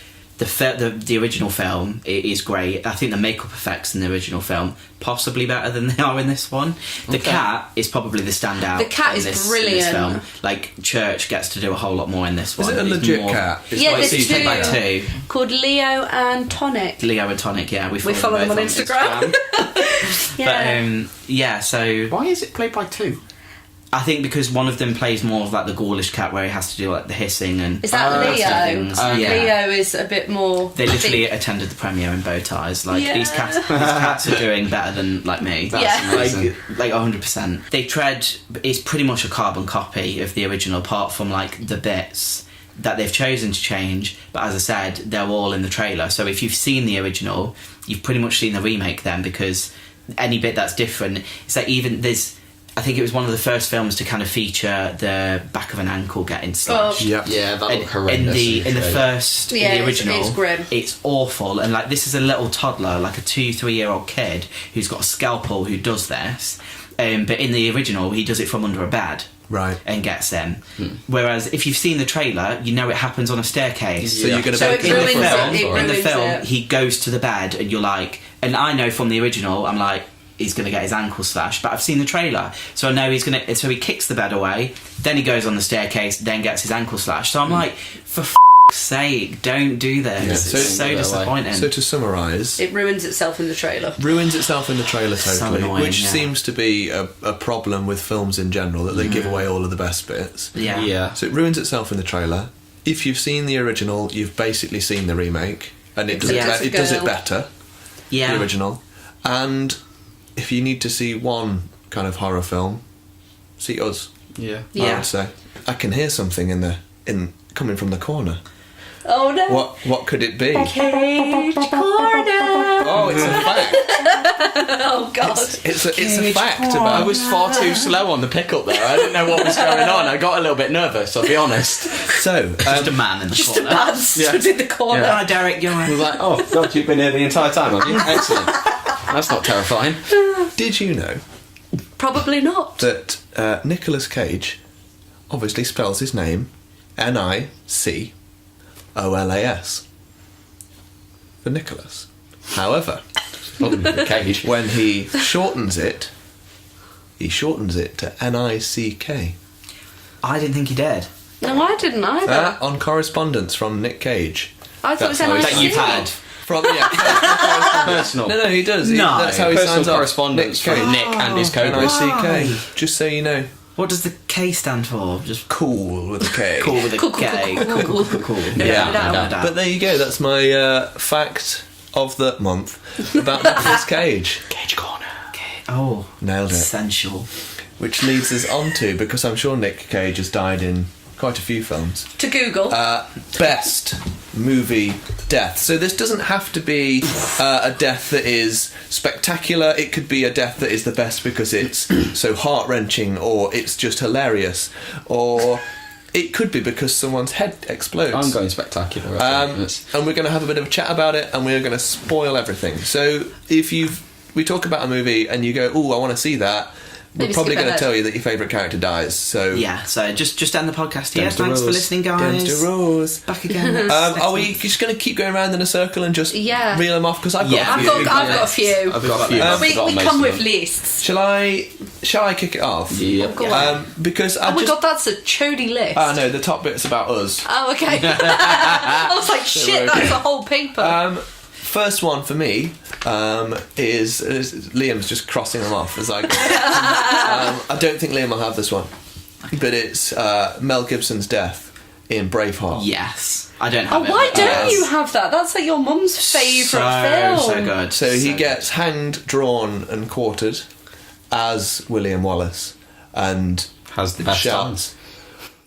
original film is great. I think the makeup effects in the original film possibly better than they are in this one. The cat is probably the standout. The cat is brilliant. In this film. Like, Church gets to do a whole lot more in this one. Is it a legit cat? Yeah, there's played by two called Leo and Tonic. Leo and Tonic, yeah, we follow them on Instagram. But so why is it played by two? I think because one of them plays more of like the ghoulish cat, where he has to do like the hissing and is that Leo? Yeah. Leo is a bit more. They literally attended the premiere in bow ties. Like these cats are doing better than like me. That's amazing. Like 100%. They tread. It's pretty much a carbon copy of the original, apart from like the bits that they've chosen to change. But as I said, they're all in the trailer. So if you've seen the original, you've pretty much seen the remake then, because any bit that's different, it's like even there's. I think it was one of the first films to kind of feature the back of an ankle getting slashed. Yeah, that looked horrendous. In the original, it's grim. It's awful. And like, this is a little toddler, like a 2-3 year old kid who's got a scalpel who does this. But in the original, he does it from under a bed. Right. And gets them. Whereas if you've seen the trailer, you know it happens on a staircase. So you're going to in the film, he goes to the bed, and you're like, and I know from the original, I'm like, he's going to get his ankle slashed, but I've seen the trailer, so I know he's going to. So he kicks the bed away, then he goes on the staircase, then gets his ankle slashed. So I'm like, for f***'s sake, don't do this. Yeah. It's so disappointing. So to summarise, it ruins itself in the trailer. Totally, So annoying, which seems to be a problem with films in general, that they give away all of the best bits. Yeah. So it ruins itself in the trailer. If you've seen the original, you've basically seen the remake, and it does it does it better. Yeah. The original, and if you need to see one kind of horror film, see Us. Yeah. I would say. I can hear something in coming from the corner. Oh no! What could it be? Cage corner. Oh, it's a fact. Oh god! It's a fact. I was far too slow on the pick up there. I didn't know what was going on. I got a little bit nervous, I'll be honest. So Just a man in the Just corner. a man stood in the corner. Hi, Derek. You're I was like, oh god, you've been here the entire time, have you? Excellent. That's not terrifying. did you know Probably not. that Nicolas Cage obviously spells his name Nicolas for Nicholas? However, Cage. when he shortens it to Nick. I didn't think he did. No, I didn't either. On correspondence from Nick Cage. I thought it was That's how NIC. it's- That you've had. Personal. No, he does. No. That's how he Personal signs off. correspondence Nick from Cage. Nick and his Cobra. N-I-C-K. Just so you know. What does the K stand for? Just Cool with a K. cool with a Cool. K. Cool. Yeah, no no doubt. But there you go. That's my fact of the month about Nicolas Cage. Cage Corner. Oh, Nailed it. essential. Which leads us on to, because I'm sure Nick Cage has died in quite a few films, To Google. best movie death. So this doesn't have to be a death that is spectacular. It could be a death that is the best because it's so heart-wrenching, or it's just hilarious, or it could be because someone's head explodes. I'm going spectacular. I think. And we're going to have a bit of a chat about it, and we're going to spoil everything. So if we talk about a movie and you go, "Oh, I want to see that," we're Maybe probably skip going to ahead. tell you that your favourite character dies. So Yeah, so just end the podcast here. Dempster Thanks for Rose. listening, guys. Dempster Rose. Back again. Are we just going to keep going around in a circle and just Yeah. reel them off? Because I've got Yeah. a few. I've got a few. I've got a few. I've we forgotten most come of with them. lists. Shall I kick it off? Yep. Go on. Because I Oh my just. god, that's a chody list. No, the top bit's about us. Oh, okay. I was like, shit, okay. that's a whole paper. First one for me is Liam's just crossing them off as I go. I don't think Liam will have this one, but it's Mel Gibson's death in Braveheart. Yes. I don't Oh, have it. why but don't yes. you have that? That's like your mum's favourite film. So good. So he good. gets hanged, drawn, and quartered as William Wallace, and Has the best shouts, songs.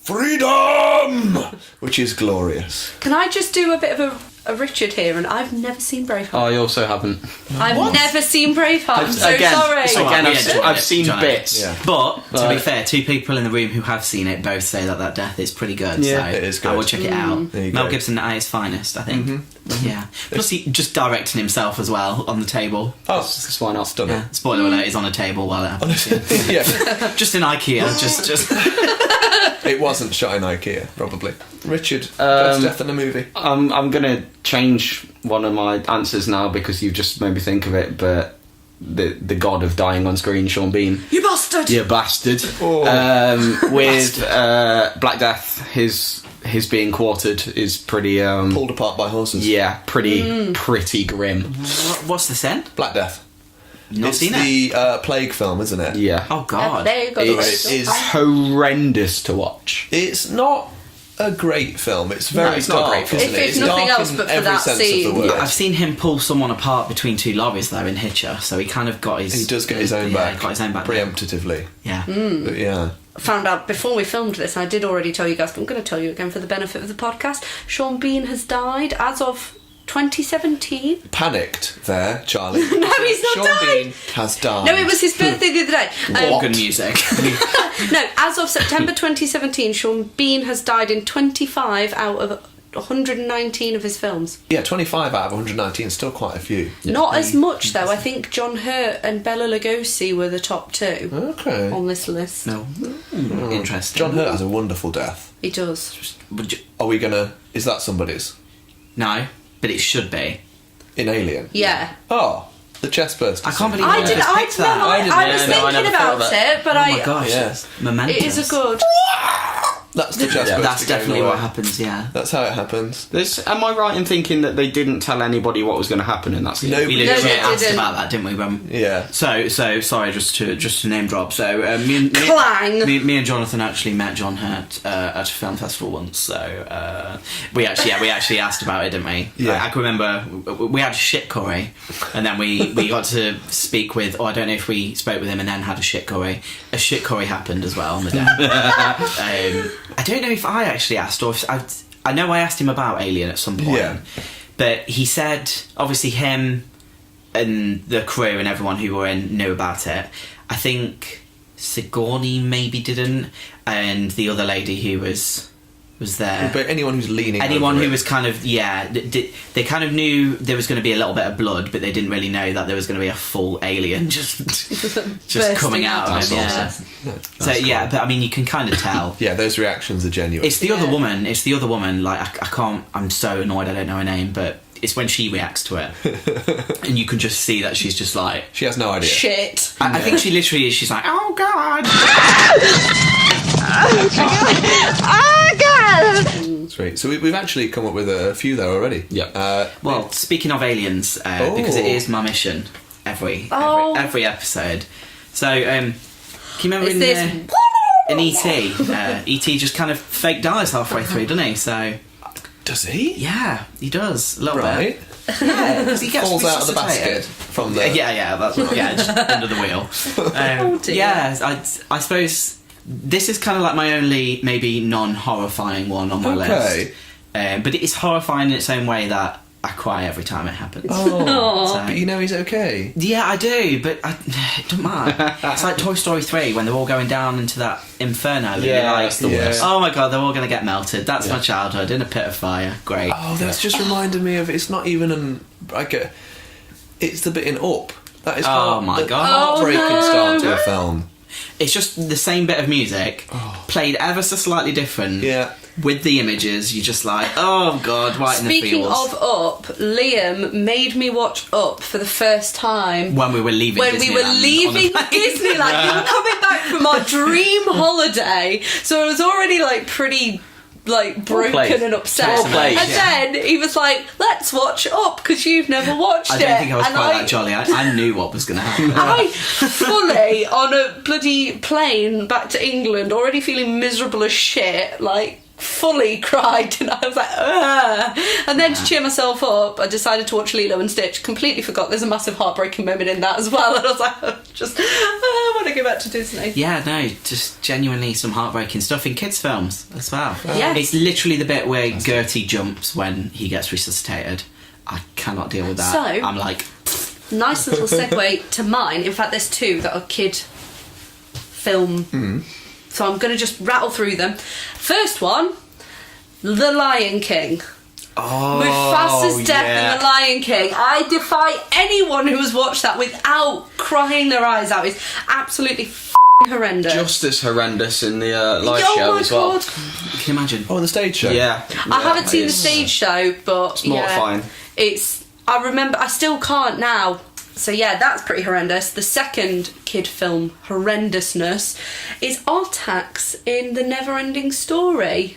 "Freedom!" which is glorious. Can I just do a bit of a Richard here? And I've never seen Braveheart. I also haven't. I've never seen Braveheart. I'm so Again, sorry. it's all right. Again, We enjoyed I've it, seen Johnny. bits. Yeah. But to be Right. fair, two people in the room who have seen it both say that death is pretty good. Yeah, so it is good. I will check it out. There you Mel go. Gibson at his finest, I think. Yeah. Plus, he just directing himself as well on the table. Oh, That's why not. stunning. Yeah. Spoiler alert: he's on a table while it happens. Yeah, Just in IKEA. just. it wasn't shot in IKEA, probably. Richard, best death in a movie. I'm going to change one of my answers now because you've just made me think of it, but the god of dying on screen, Sean Bean. You bastard! You bastard. Oh. With Black Death, his being quartered is pretty... Pulled apart by horses. yeah, pretty grim. What's this end? Black Death. Not It's seen it. the plague film, isn't it? Yeah. Oh God. There you go. It's It is- horrendous to watch. It's not a great film. It's very it's not a dark, great film. isn't it? If It's nothing dark else, in but for every that sense scene. of the word. I've seen him pull someone apart between two lorries though in Hitcher, so he kind of got his. He does get his own yeah, back. he got his own back. Preemptively. Yeah. But yeah. Found out before we filmed this, I did already tell you guys, but I'm going to tell you again for the benefit of the podcast. Sean Bean has died as of 2017. Panicked there, Charlie. No, he's not Sean died. Bean has died. No, it was his birthday the other day. Organ music. No, as of September 2017, Sean Bean has died in 25 out of 119 of his films. Yeah, 25 out of 119, still quite a few. Not as much though. I think John Hurt and Bela Lugosi were the top two Okay. on this list. No. Interesting. John Hurt has a wonderful death. He does. Would you- Are we gonna... Is that somebody's? No, but it should be. In Alien? Yeah. Oh, the chest burster. I can't believe I you did. just I picked no, that. I was yeah, no, I thinking never thought about of it, but Oh I. my gosh, yes. it's momentous. It is a good. That's the chest burster. That's going definitely away. what happens. Yeah. That's how it happens. Am I right in thinking that they didn't tell anybody what was going to happen in that scene? No, We we literally they asked didn't. about that, didn't we? Yeah. So sorry, just to name drop. So Clang. me and Jonathan actually met John Hurt at a film festival once. So we actually asked about it, didn't we? Yeah. I can remember we had shit curry, and then we got to speak with. Or I don't know if we spoke with him and then had a shit curry. A shit curry happened as well on the day. I don't know if I actually asked or if I know I asked him about Alien at some point. Yeah. But he said, obviously, him and the crew and everyone who were in knew about it. I think Sigourney maybe didn't, and the other lady who was there. But anyone who's leaning Anyone over who it. was kind of, they kind of knew there was going to be a little bit of blood, but they didn't really know that there was going to be a full alien just coming out of him. Yeah. So yeah, but I mean, you can kind of tell. Yeah, those reactions are genuine. It's the other woman. It's the other woman. Like I can't. I'm so annoyed. I don't know her name, but it's when she reacts to it, and you can just see that she's just like. She has no idea. Shit. I think she literally is. She's like, oh god. Sweet. So we've actually come up with a few there already. Yeah. Well, speaking of aliens, because it is my mission every episode. So, can you remember Is this... in E.T.? E.T. just kind of fake dies halfway through, doesn't he? So, Does he? yeah, he does a little Right. bit. Yeah, because he gets Falls out of the resuscitated. basket from the... Yeah, that's just under the wheel. Oh dear. Yeah, I suppose this is kind of like my only maybe non-horrifying one on my Okay. list. But it is horrifying in its own way that I cry every time it happens. Oh, So- but you know he's okay. Yeah, I do, but it doesn't matter. It's like Toy Story 3 when they're all going down into that inferno. And you're like, that's the worst. oh my god, they're all going to get melted. That's Yeah. my childhood in a pit of fire. Great. Oh, that's just reminded me of... It's not even it's the bit in Up. That is Oh my the God. heartbreaking Oh, no. start to a film. It's just the same bit of music, played ever so slightly different. Yeah. With the images, you're just like, oh god, right in the Speaking feels. of Up, Liam made me watch Up for the first time. When we were leaving When we were Disneyland leaving on a plane. Disneyland, we were coming back from our dream holiday, so I was already like pretty broken place. and upset. Well played, And yeah. then he was like, "Let's watch Up because you've never watched I it." don't think I was And quite that jolly. I knew what was going to happen. I fully on a bloody plane back to England, already feeling miserable as shit, like fully cried, and I was like, ugh. And then to cheer myself up, I decided to watch Lilo and Stitch. Completely forgot there's a massive heartbreaking moment in that as well, and I was like, I want to go back to Disney. Yeah, no, just genuinely some heartbreaking stuff in kids' films as well. Yes. It's literally the bit where Gertie jumps when he gets resuscitated. I cannot deal with that. So- I'm like, Nice little segue to mine. In fact, there's two that are kid film. So I'm going to just rattle through them. First one, The Lion King. oh, Mufasa's death yeah. in The Lion King. I defy anyone who has watched that without crying their eyes out. It's absolutely horrendous. Just as horrendous in the live Oh show my as well. God. Can you imagine? Oh, on the stage show? Yeah. I haven't seen the it's- stage show, but It's mortifying. I remember. I still can't now. So yeah, that's pretty horrendous. The second kid film horrendousness is Artax in The Never-Ending Story.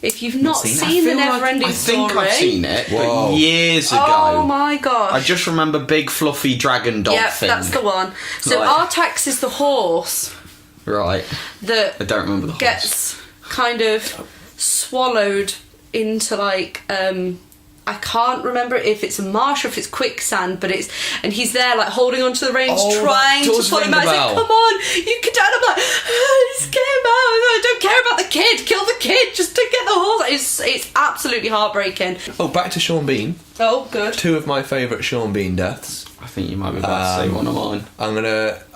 If you've not seen it. seen The Never-Ending I Story, think I've seen it, Whoa. but years ago. oh my gosh! I just remember big fluffy dragon dog yeah, thing. that's the one. So Right. Artax is the horse Right. that I don't remember the horse. gets kind of swallowed into I can't remember if it's a marsh or if it's quicksand, but and he's there like holding onto the reins, Oh, trying that to does pull him ring out. a He's like, bell. "Come on, you can do it." I'm like, "Just get him out! I don't care about the kid. Kill the kid just to get the horse." It's absolutely heartbreaking. Oh, back to Sean Bean. Oh, good. Two of my favourite Sean Bean deaths. I think you might be about to say one of mine.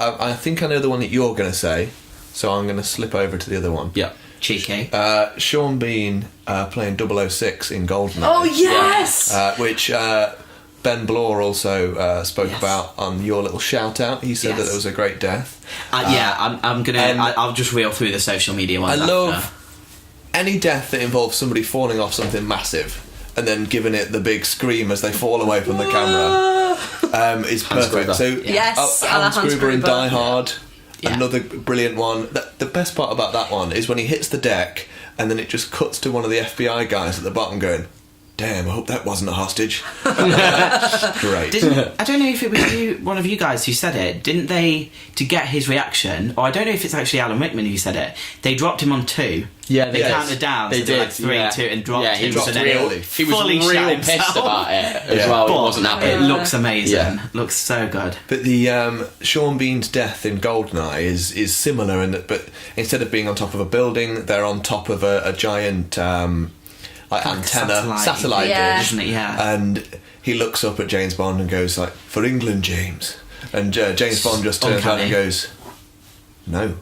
I think I know the one that you're gonna say, so I'm gonna slip over to the other one. Yeah. Cheeky. Sean Bean playing 006 in Goldeneye. Oh yes. Which Ben Blore also spoke Yes. about on your little shout out. He said Yes. that it was a great death. I'm gonna. and- I'll just reel through the social media ones. I after. love any death that involves somebody falling off something massive and then giving it the big scream as they fall away from the camera. Is Hans perfect. Gruber. So Yes, I like Hans Hans Gruber in Gruber. Die Hard. Yeah. Another brilliant one. The best part about that one is when he hits the deck and then it just cuts to one of the FBI guys at the bottom going, "Damn, I hope that wasn't a hostage." Great. I don't know if it was one of you guys who said it. Didn't they, to get his reaction, or I don't know if it's actually Alan Rickman who said it, they dropped him on 2. Yeah, They Yes. counted down. They so did like did, 3, yeah. 2, and dropped Yeah, him. he dropped so then really. He was fully real shot pissed himself. about it as Yeah. well. He But wasn't happy. it looks amazing. Yeah. Looks so good. But the Sean Bean's death in Goldeneye is similar in that, but instead of being on top of a building, they're on top of a giant like antenna satellite Yeah. dish, Isn't it? Yeah. and he looks up at James Bond and goes like, "For England, James," and James Bond just turns around and Uncanny. goes, "No."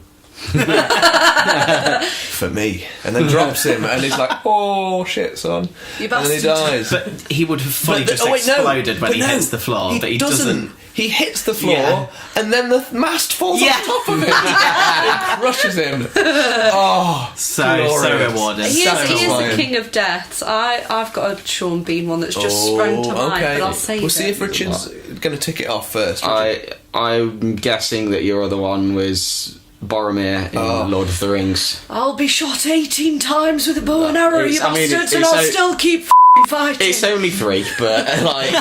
For me, and then drops him, and he's like, "Oh shit, son!" You and then he bastard. dies. But he would have fully But just exploded when he hits the floor, but he doesn't. He hits the floor, Yeah. and then the mast falls Yeah. on top of him. It crushes him. Oh, So glorious. rewarding. He So is the Satisfying. king of deaths. I've got a Sean Bean one that's just sprung to mind, but I'll save We'll see it. if Richard's going to tick it off first. I'm guessing that your other one was Boromir in Lord of the Rings. I'll be shot 18 times with a bow and arrow, you bastards, and I'll still keep fighting. It's only 3, but like...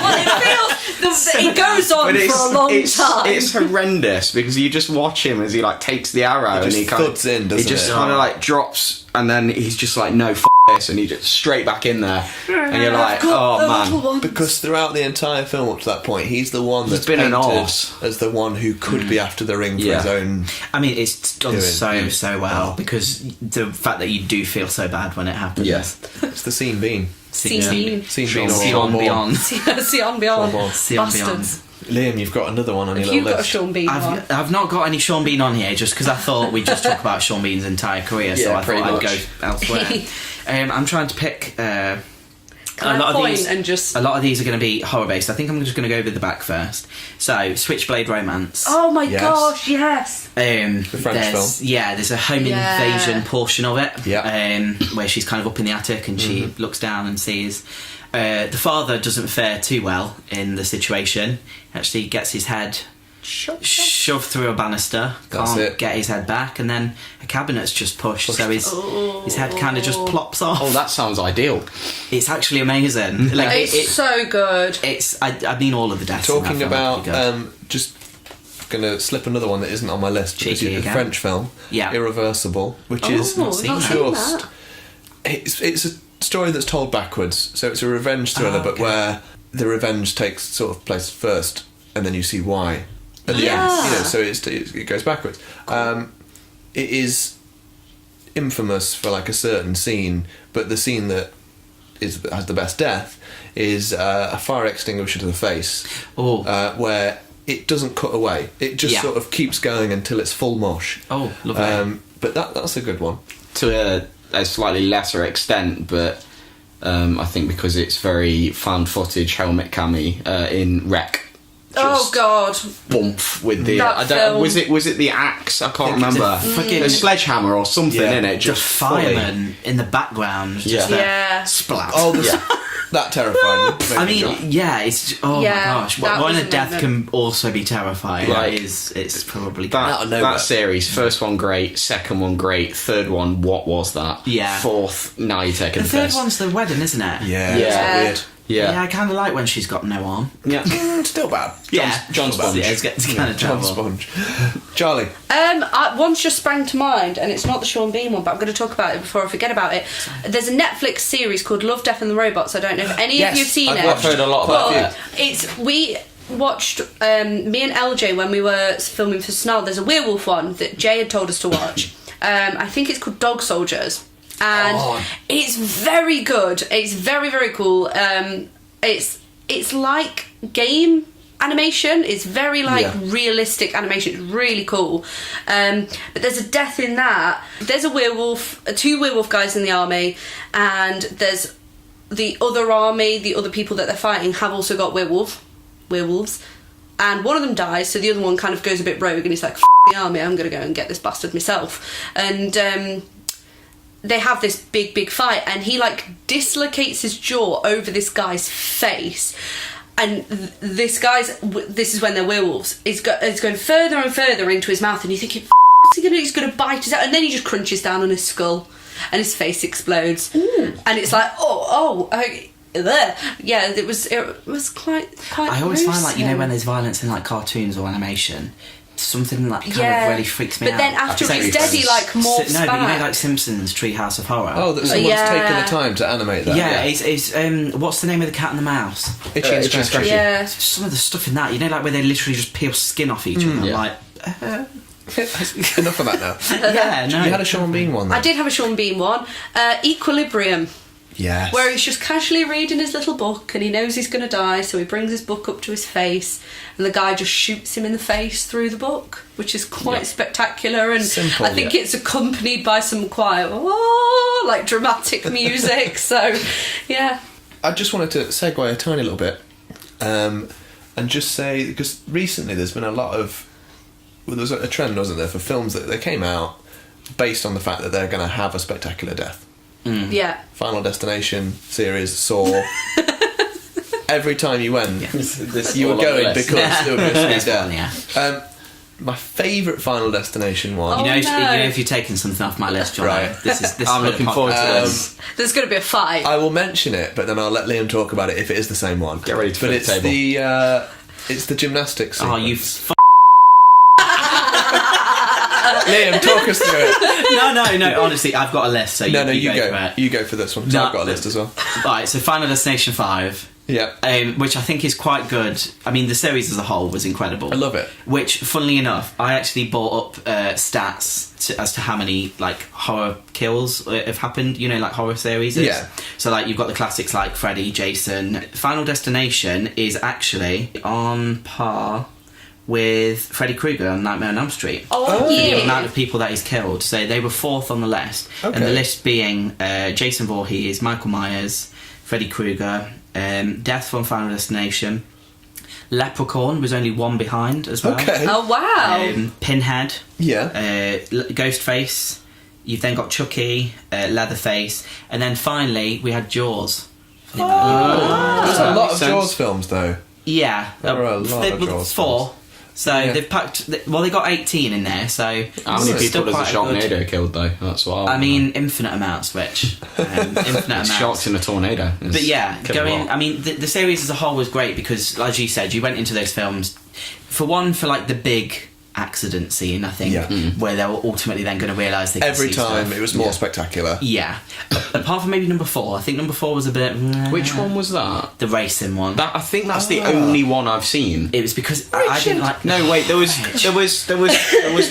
It goes on for a long time. It's horrendous, because you just watch him as he like takes the arrow and he kind of... He just kind of like drops, and then he's just like, no, this, and he just straight back in there, and you're like, oh man. Because throughout the entire film up to that point, he's the one that's been an painted arse as the one who could be after the ring for his own. I mean, it's done so well, because the fact that you do feel so bad when it happens. Yes. It's the scene being. Scene being. Beyond. Bastards. Liam, you've got another one on your little You've got a list. Sean Bean one. I've not got any Sean Bean on here, just because I thought we'd just talk about Sean Bean's entire career, so Yeah, I thought I'd go elsewhere. I'm trying to pick a lot of these are going to be horror based. I think I'm just going to go with the back first. So, Switchblade Romance. Oh my gosh, yes. The French film. Yeah, there's a home invasion portion of it. Yeah. Where she's kind of up in the attic and she looks down and sees the father doesn't fare too well in the situation. Actually gets his head shoved through a banister, can't get his head back, and then a cabinet's just pushed, so his head kind of just plops off. Oh, that sounds ideal. It's actually amazing. Like, it's so good. I mean, all of the deaths. Talking about just gonna slip another one that isn't on my list. Cheeky the French film, Irreversible, which is just it's a story that's told backwards. So it's a revenge thriller, but where the revenge takes sort of place first, and then you see why. At the end, so it goes backwards. It is infamous for like a certain scene, but the scene that has the best death is a fire extinguisher to the face, where it doesn't cut away. It just sort of keeps going until it's full mush. Oh, lovely. But that's a good one. To a slightly lesser extent, but I think because it's very found footage helmet cami in Wreck. Oh god! Bump with the was it the axe? I can't remember. A sledgehammer or something in it. Just fireman in the background. Splat. Oh, that terrified me. I mean, it's my gosh. When a death can also be terrifying, it's probably that series. First one great, second one great, third one what was that? Yeah. Fourth, now you're taking the third one's the wedding, isn't it? Yeah. Weird. Yeah, I kind of like when she's got no arm. Yeah, still bad. John Sponge. Yeah, it's kind of John Sponge. Charlie. One's just sprang to mind, and it's not the Sean Bean one, but I'm going to talk about it before I forget about it. There's a Netflix series called Love, Death and the Robots. I don't know if any of you have seen it. I've heard a lot about it. We watched me and LJ when we were filming for Snarl. There's a werewolf one that Jay had told us to watch. I think it's called Dog Soldiers. And it's very good. It's very, very cool. It's like game animation. It's very realistic animation. It's really cool. But there's a death in that. There's a werewolf, 2 werewolf guys in the army, and there's the other army, the other people that they're fighting have also got werewolves. And one of them dies, so the other one kind of goes a bit rogue and he's like, F the army, I'm going to go and get this bastard myself. And they have this big fight, and he dislocates his jaw over this guy's face, and this is when they're werewolves, is going further and further into his mouth, and you're thinking, what's he gonna do? He's gonna bite his out, and then he just crunches down on his skull and his face explodes. And it's like yeah, it was quite I always gruesome. find when there's violence in cartoons or animation, something kind of really freaks me out. But then after it's dead, he morphs back. But you know, Simpsons Treehouse of Horror. Oh, that someone's taken the time to animate that. Yeah, it's what's the name of the cat and the mouse? Itchy and Scratchy. Yeah. Some of the stuff in that, where they literally just peel skin off each other. Enough of that now. Yeah, no. You had a Sean Bean one then? I did have a Sean Bean one. Equilibrium. Yes. Where he's just casually reading his little book and he knows he's going to die, so he brings his book up to his face and the guy just shoots him in the face through the book, which is quite spectacular, and simple, I think it's accompanied by some quiet dramatic music. So yeah, I just wanted to segue a tiny little bit and just say, because recently there's been a lot of there was a trend, wasn't there, for films that they came out based on the fact that they're going to have a spectacular death. Yeah. Final Destination series, Saw. Every time you went, you were going because there was going to be death. my favourite Final Destination one. Oh, You know, no. if you're taking something off my list, John, Right. this is I'm for the looking forward to podcast. this. There's going to be a fight. I will mention it, but then I'll let Liam talk about it if it is the same one. Get ready to but flip it's the table. it's the gymnastics. Oh, you Liam, talk us through it. no. Honestly, I've got a list. So You go. go. For it. You go for this one. 'cause No, I've got a list as well. Right. So Final Destination 5. Yeah. Which I think is quite good. I mean, the series as a whole was incredible. I love it. Which, funnily enough, I actually brought up stats as to how many like horror kills have happened. You know, like horror series. Yeah. So like you've got the classics like Freddy, Jason. Final Destination is actually on par with Freddy Krueger on Nightmare on Elm Street. Oh, The yeah. amount of people that he's killed. So they were fourth on the list. Okay. And the list being Jason Voorhees, Michael Myers, Freddy Krueger, Death from Final Destination. Leprechaun was only one behind as well. Okay. Oh, wow. Pinhead, Yeah. Ghostface. You've then got Chucky, Leatherface, and then finally we had Jaws. There's a lot makes of sense. Jaws films, though. Yeah, There were a lot they of were Jaws 4. So Yeah. they've packed. Well, they got 18 in there. So How many it's still people does a quite good- Sharknado killed though? That's what I mean, infinite amounts, Rich. Infinite amounts. sharks in a tornado. But yeah, Killed a going. lot. I mean, the series as a whole was great because, as you said, you went into those films for like the big accident scene. I think Yeah. where they were ultimately then going to realise they could Every see time stuff. it was more spectacular. Yeah, apart from maybe number 4. I think number 4 was a bit. Which one was that? The racing one. I think that's the only one I've seen. It was because I didn't like. No, wait. There was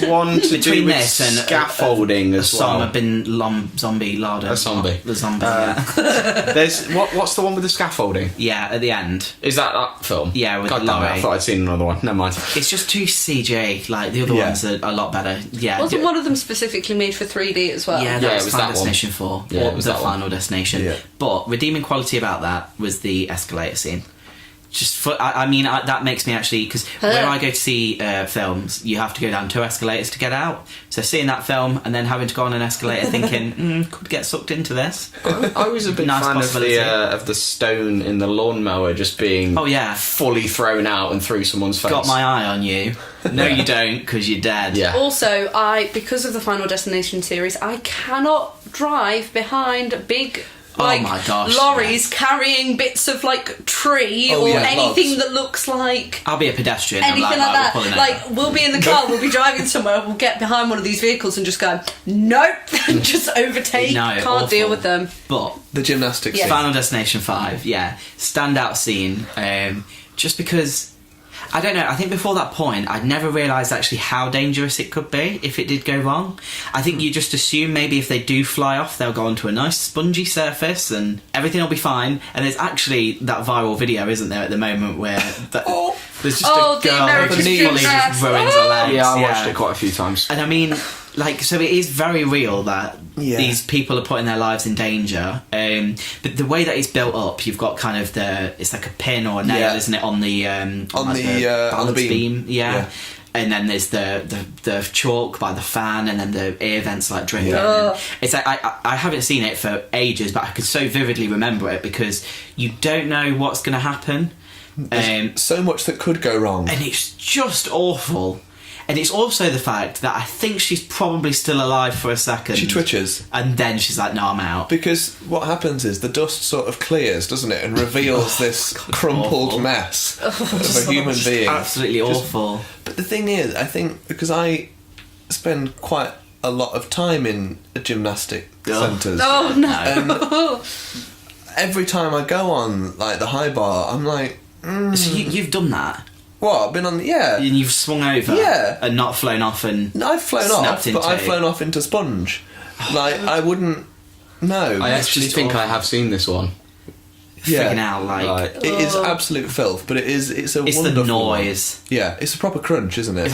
one to Between do with this and scaffolding as well. Osama bin Zombie Laden. A zombie. The zombie. Yeah. There's what's the one with the scaffolding? Yeah, at the end. Is that film? Yeah, with God the damn it, lorry. I thought I'd seen another one. Never mind. It's just too CJ. Like the other Yeah. ones are a lot better. Yeah. Wasn't one of them specifically made for 3D as well? Yeah, Yeah, that it was was Final that one. Destination 4. Yeah, or it was the that one. Final Destination. Yeah. But redeeming quality about that was the escalator scene. Just for, I mean, that makes me actually, because where I go to see films, you have to go down 2 escalators to get out. So seeing that film and then having to go on an escalator thinking, could get sucked into this. I was a big Nice fan possibility. of the stone in the lawnmower just being Oh, yeah. fully thrown out and through someone's face. Got my eye on you. No, you don't, because you're dead. Yeah. Also, because of the Final Destination series, I cannot drive behind big Oh my gosh, lorries carrying bits of like tree Oh, or yeah, anything logs. that looks like I'll be a pedestrian. anything I'm like we're that. pulling over. Like we'll be in the car, we'll be driving somewhere, we'll get behind one of these vehicles and just go, nope, and just overtake. No, Can't awful. deal with them. But The gymnastics. Yeah. scene. Final Destination 5, yeah. Standout scene. Just because, I don't know, I think before that point, I'd never realised actually how dangerous it could be if it did go wrong. I think you just assume maybe if they do fly off, they'll go onto a nice spongy surface and everything will be fine. And there's actually that viral video, isn't there, at the moment where there's just Oh, a the girl American who fully gymnast. just ruins her legs. Yeah, I watched it quite a few times. And I mean, like, so it is very real that Yeah. these people are putting their lives in danger. But the way that it's built up, you've got kind of it's like a pin or a nail, Yeah. isn't it, on the On like the balance beam. yeah. Yeah. And then there's the chalk by the fan, and then the air vents like dripping. Yeah. And it's like I haven't seen it for ages, but I can so vividly remember it because you don't know what's going to happen. So much that could go wrong. And it's just awful. And it's also the fact that I think she's probably still alive for a second. She twitches. And then she's like, no, I'm out. Because what happens is the dust sort of clears, doesn't it, and reveals this crumpled awful. mess of a human being. Absolutely awful. But the thing is, I think because I spend quite a lot of time in gymnastic centres, Oh no. every time I go on like the high bar, I'm like, So you've done that? what? I've been on, yeah. And you've swung over? Yeah. And not flown off and... I've flown snapped off, but into I've it. flown off into sponge. Like I wouldn't. No, I it's actually just think I awful. have seen this one. Freaking out, like... Like, It is absolute filth, but it's a It's wonderful the noise. one. Yeah, it's a proper crunch, isn't it?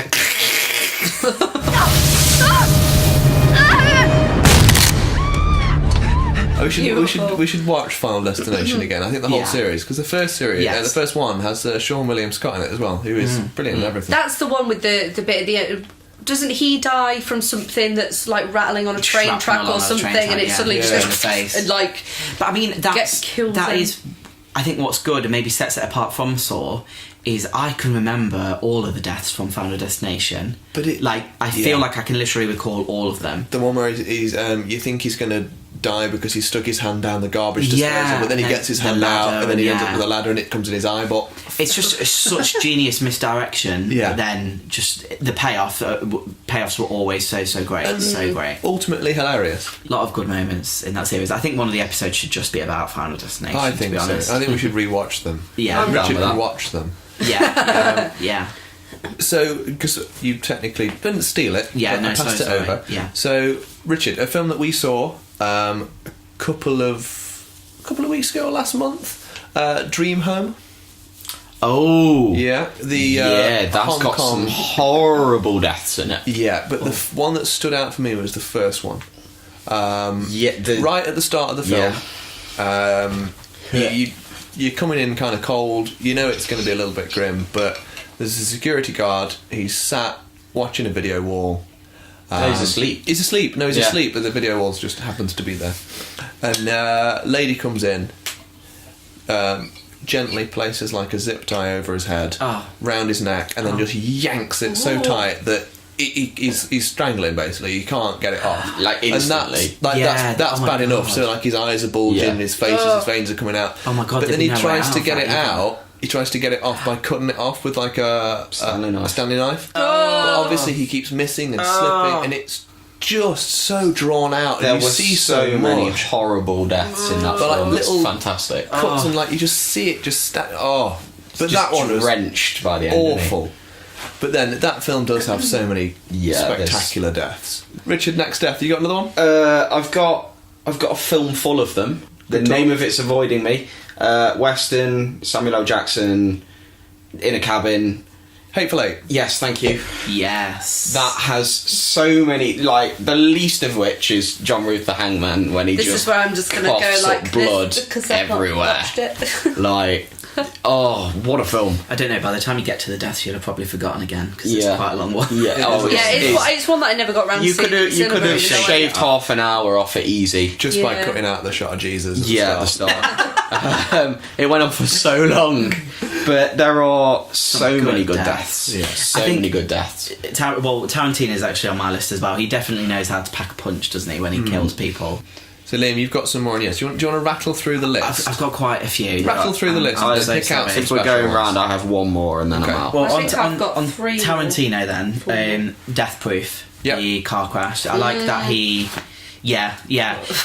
We should watch Final Destination again. I think the whole Yeah. series, because the first series, Yes. the first one has Sean William Scott in it as well, who is brilliant and everything. That's the one with the bit at the end. Doesn't he die from something that's like rattling on a train Shrapnel track on or a something, train and track, it yeah. suddenly Yeah. just In the face. and like But I mean, that kills is, him. I think, what's good and maybe sets it apart from Saw is I can remember all of the deaths from Final Destination. But I feel like I can literally recall all of them. The one where he's you think he's going to die because he stuck his hand down the garbage disposal, but then he gets his hand out and then he ends up with a ladder and it comes in his eyeball. It's just such genius misdirection. Yeah. But then just the payoffs were always so great, so great. Ultimately hilarious. A lot of good moments in that series. I think one of the episodes should just be about Final Destination. I think to be so. honest. I think we should rewatch them. Yeah, I'm down Richard with that. can watch them. Yeah. So, because you technically didn't steal it, Yeah, but no, I passed so it sorry. over. Yeah. So, Richard, a film that we saw a couple of weeks ago, last month, Dream Home. Oh. Yeah, that's Hong got Kong. some horrible deaths in it. Yeah, but the one that stood out for me was the first one. Right at the start of the film. You're coming in kind of cold. You know it's going to be a little bit grim, but there's a security guard. He's sat watching a video wall. He's asleep. He's asleep. No, he's asleep, but the video wall just happens to be there. And lady comes in, gently places like a zip tie over his head, round his neck, and then just yanks it so tight that he's strangling. Basically, you can't get it off. Like instantly. And that's oh my bad enough. God. So like his eyes are bulging, his face, his veins are coming out. Oh my God, But then they he didn't know tries how to to get get it that out. He tries to get it off by cutting it off with like a Stanley knife. Stanley knife. But obviously he keeps missing and slipping, and it's just so drawn out. There and you were see so many much horrible deaths in that But, like, film. It's little fantastic. cuts and like you just see it just but that one was drenched by the end. awful. But then that film does have so many there's- spectacular deaths. Richard, next death. You got another one? I've got a film full of them. The name of it's avoiding me. Western, Samuel L. Jackson, in a cabin. Hateful Eight. Yes, thank you. Yes. That has so many, like, the least of which is John Ruth the Hangman when he This just is where I'm just going to go coughs like up blood this because I've not everywhere. watched it. Like, oh, what a film. I don't know, by the time you get to the deaths you'll have probably forgotten again because Yeah. it's quite a long one. Yeah, It's one that I never got around You to could have cinema, even though I- shaved half an hour off it easy. Just by Yeah. cutting out the shot of Jesus. At the start. It went on for so long, but there are so good many good deaths. deaths. Yeah. So I think- many good deaths. Tarantino is actually on my list as well. He definitely knows how to pack a punch, doesn't he, when he kills people. So Liam, you've got some more on yours. Do you want to rattle through the list? I've got quite a few. Rattle through the list I'm and so pick out sorry. some If we're special going ones. round, I have one more and then Okay. I'm out. Well, I think I've got on three more. Tarantino then, Death Proof, Yep. the car crash. I like that he... Yeah.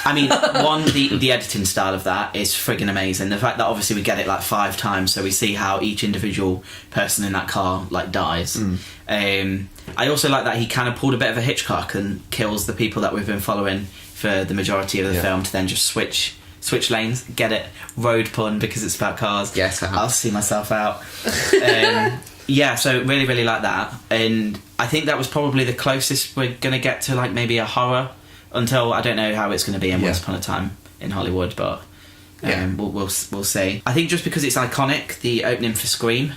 I mean, the editing style of that is friggin' amazing. The fact that obviously we get it like 5 times, so we see how each individual person in that car like dies. I also like that he kind of pulled a bit of a Hitchcock and kills the people that we've been following for the majority of the film to then just switch lanes. Get it? Road pun because it's about cars. Yes, I have. I'll see myself out. Yeah, so really, really like that. And I think that was probably the closest we're going to get to like maybe a horror until I don't know how it's going to be in Once Upon a Time in Hollywood, but we'll see. I think just because it's iconic, the opening for Scream,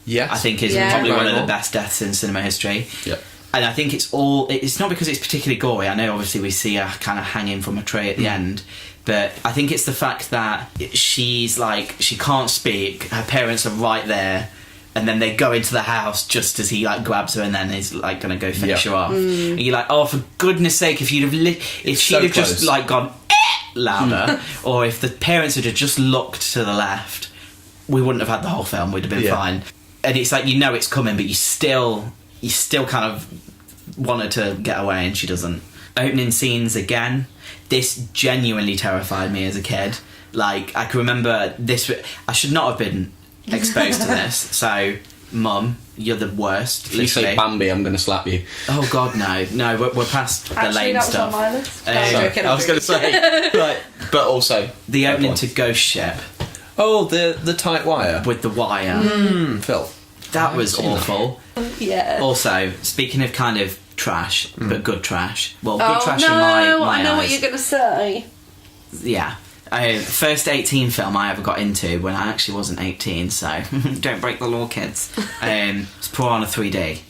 Yes. I think is Yeah. probably one of the Incredible. best deaths in cinema history. Yep. And I think it's not because it's particularly gory. I know obviously we see her kind of hanging from a tree at the end, but I think it's the fact that she's like, she can't speak, her parents are right there, and then they go into the house just as he like grabs her and then is like gonna go finish her off. And you're like, oh, for goodness sake, if she'd so have just close. like gone louder, or if the parents had just looked to the left, we wouldn't have had the whole film. We'd have been fine. And it's like, you know it's coming, but you still kind of want her to get away, and she doesn't. Opening scenes again. This genuinely terrified me as a kid. Like, I can remember this. I should not have been exposed to this. So, Mum, you're the worst. If you say literally. Bambi, I'm going to slap you. Oh God, no, we're past the Actually, lame that was stuff. on my list. I'm joking, I was going to say, right, but also The opening point. to Ghost Ship Oh, the tight wire. with the wire. Phil. That was seen that. awful. Yeah. Also, speaking of kind of trash, but good trash. Well, good Oh trash no, in my I know eyes. what you're going to say. Yeah. First 18 film I ever got into when I actually wasn't 18, so don't break the law, kids. It's Piranha 3D.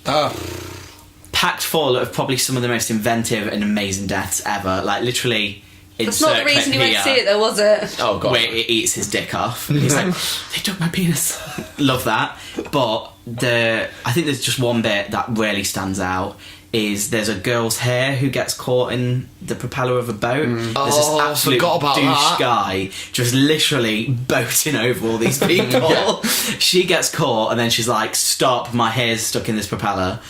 Packed full of probably some of the most inventive and amazing deaths ever. Like, literally, That's not the reason you went to see it, though, was it? Oh god. Where it eats his dick off. And he's like, they took my penis. Love that. But I think there's just one bit that really stands out. Is there's a girl's hair who gets caught in the propeller of a boat. There's this absolute forgot about douche that. guy just literally boating over all these people. She gets caught and then she's like, stop, my hair's stuck in this propeller.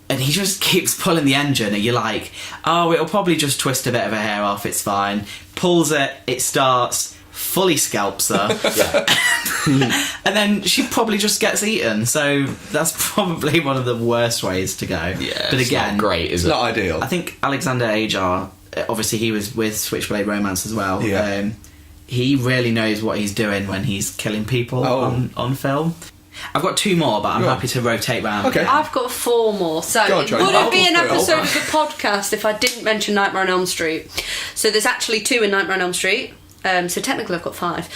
And he just keeps pulling the engine and you're like, oh, it'll probably just twist a bit of her hair off, it's fine. Pulls it starts, fully scalps her. And then she probably just gets eaten. So that's probably one of the worst ways to go. Yeah, but it's again, not great, is it? Not ideal. I think Alexander Ajar, obviously he was with Switchblade Romance as well. Yeah. He really knows what he's doing when he's killing people on film. I've got 2 more, but I'm Go on. happy to rotate round. Okay. I've got 4 more. So Go on, it Charlie. wouldn't be an I'll go episode through of the podcast if I didn't mention Nightmare on Elm Street. So there's actually 2 in Nightmare on Elm Street. So technically I've got 5.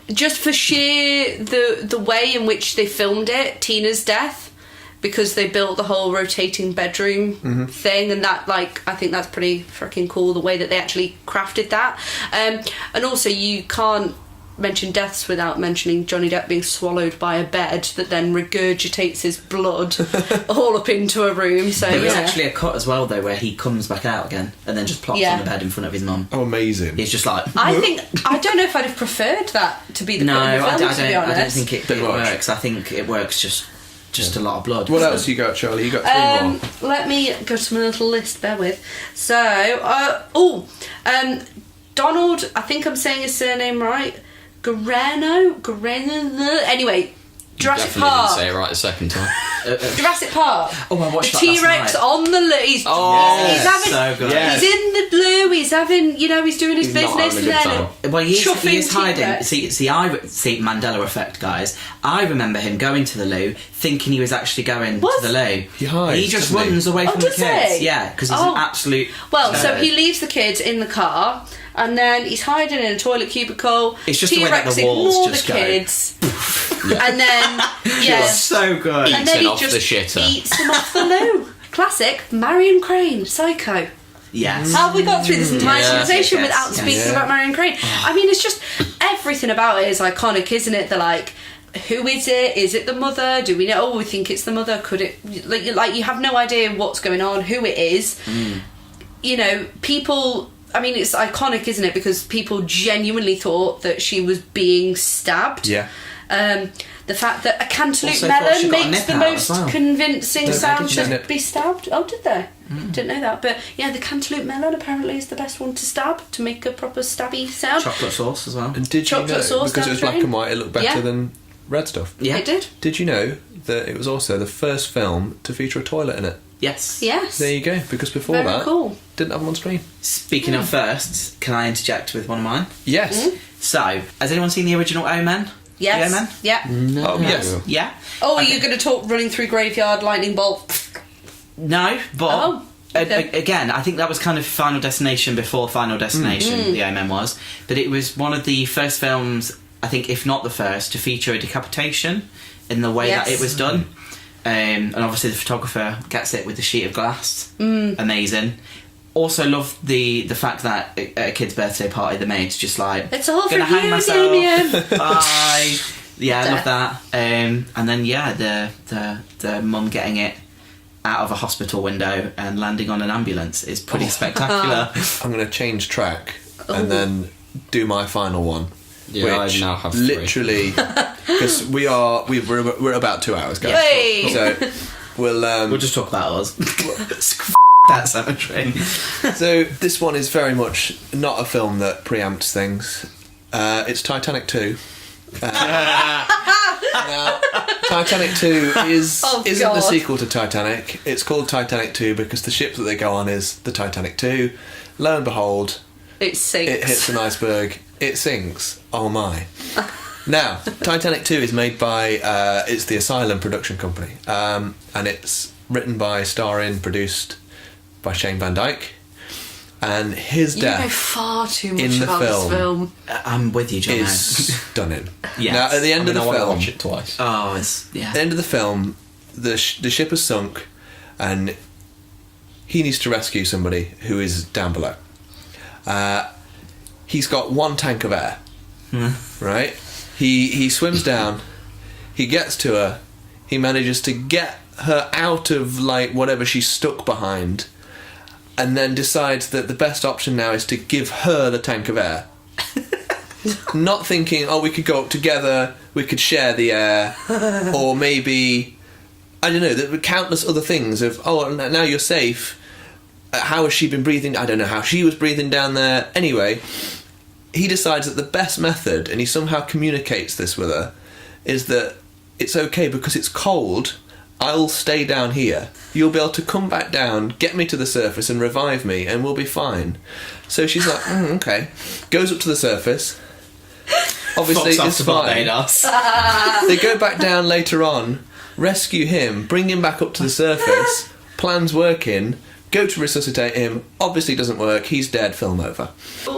Just for sheer the way in which they filmed it, Tina's death, because they built the whole rotating bedroom thing, and that, like, I think that's pretty freaking cool, the way that they actually crafted that. And also you can't mention deaths without mentioning Johnny Depp being swallowed by a bed that then regurgitates his blood all up into a room. So There was actually a cut as well, though, where he comes back out again and then just plops Yeah. on the bed in front of his mum. Oh, amazing. He's just like... I don't know if I'd have preferred that to be the No, cut in the film, I to be honest. don't think it Bit much. works. I think it works just a lot of blood. What else you got, Charlie? You got 3 more. Let me go to my little list, bear with. So, Donald, I think I'm saying his surname right, Guarino? Anyway, Jurassic Definitely Park. didn't say it right the second time. Jurassic Park. Oh, I watched the that last T-Rex night. on the he's Yes, having so good. Yes. he's in the blue, he's having, he's doing his He's not business, having a and good then Well, he is chuffing hiding. T-Rex. See, Mandela effect, guys. I remember him going to the loo, thinking he was actually going What? to the loo. He hides, He just doesn't he? runs away Oh, from the does kids. he? Yeah, because he's Oh. an absolute. Well, so nerd. he leaves the kids in the car, and then he's hiding in a toilet cubicle. It's just the way that T-Rex the walls ignore just the go. kids, and then so good. and then Eating he off just the shitter. eats them off the loo. Classic Marion Crane, Psycho. Yes. How have we got through this entire Yes, conversation yes, without yes. speaking Yeah. about Marion Crane? I mean, it's just everything about it is iconic, isn't it? They're like, who is it? Is it the mother? Do we know? Oh, we think it's the mother. Could it? Like you have no idea what's going on, who it is. People. I mean, it's iconic, isn't it? Because people genuinely thought that she was being stabbed. Yeah. The fact that a cantaloupe Also thought she melon got a makes nip the out most as well. convincing Did they? sound Did they? to be stabbed. Oh, did they? Didn't know that. But yeah, the cantaloupe melon apparently is the best one to stab, to make a proper stabby sound. Chocolate sauce as well. And did you know, Chocolate sauce because it was black downstream? and white, it looked better Yeah. than red stuff? Yeah. It did. Did you know that it was also the first film to feature a toilet in it? Yes. Yes. There you go, because before Very that, cool. didn't have them on screen. Speaking of firsts, can I interject with one of mine? Yes. So, has anyone seen the original Omen? Yes. The Omen? Yeah. Oh, yes. Yeah. Oh, are you going to talk running through graveyard, lightning bolt? No, but Oh, okay. again, I think that was kind of Final Destination before Final Destination, the Omen was. But it was one of the first films, I think, if not the first, to feature a decapitation in the way Yes. that it was done. And obviously the photographer gets it with the sheet of glass. Amazing. Also love the fact that at a kid's birthday party the maid's just like, It's all for gonna hang you, myself. Damien. Bye. Yeah, I love Death. that. And then the mum getting it out of a hospital window and landing on an ambulance is pretty spectacular. I'm going to change track and then do my final one. Yeah, I which now have 3. literally, because we're about 2 hours, guys. Yay. So we'll We'll just talk about us. That cemetery. So this one is very much not a film that preempts things. It's Titanic 2. Now, Titanic 2 isn't the God. sequel to Titanic. It's called Titanic 2 because the ship that they go on is the Titanic 2. Lo and behold, It sinks. it hits an iceberg. It sinks. Oh my. Now, Titanic 2 is made by, it's the Asylum production company. And it's written by, starring, produced by Shane Van Dyke. And his You know death far too much in the about this film. I'm with you, John. is stunning. Yes. Now, at the end of the I want to film, watch it twice. Oh, it's yeah. at the end of the film, the ship has sunk, and he needs to rescue somebody who is down below. he's got one tank of air, right? He swims down, he gets to her, he manages to get her out of like whatever she's stuck behind, and then decides that the best option now is to give her the tank of air. Not thinking, oh, we could go up together, we could share the air, or maybe, I don't know, there were countless other things of, oh, now you're safe. How has she been breathing? I don't know how she was breathing down there. Anyway, he decides that the best method, and he somehow communicates this with her, is that it's okay because it's cold, I'll stay down here. You'll be able to come back down, get me to the surface and revive me, and we'll be fine. So she's like, okay. Goes up to the surface. Obviously, it's fine. They go back down later on, rescue him, bring him back up to the surface, plans working, go to resuscitate him, obviously doesn't work, he's dead, film over.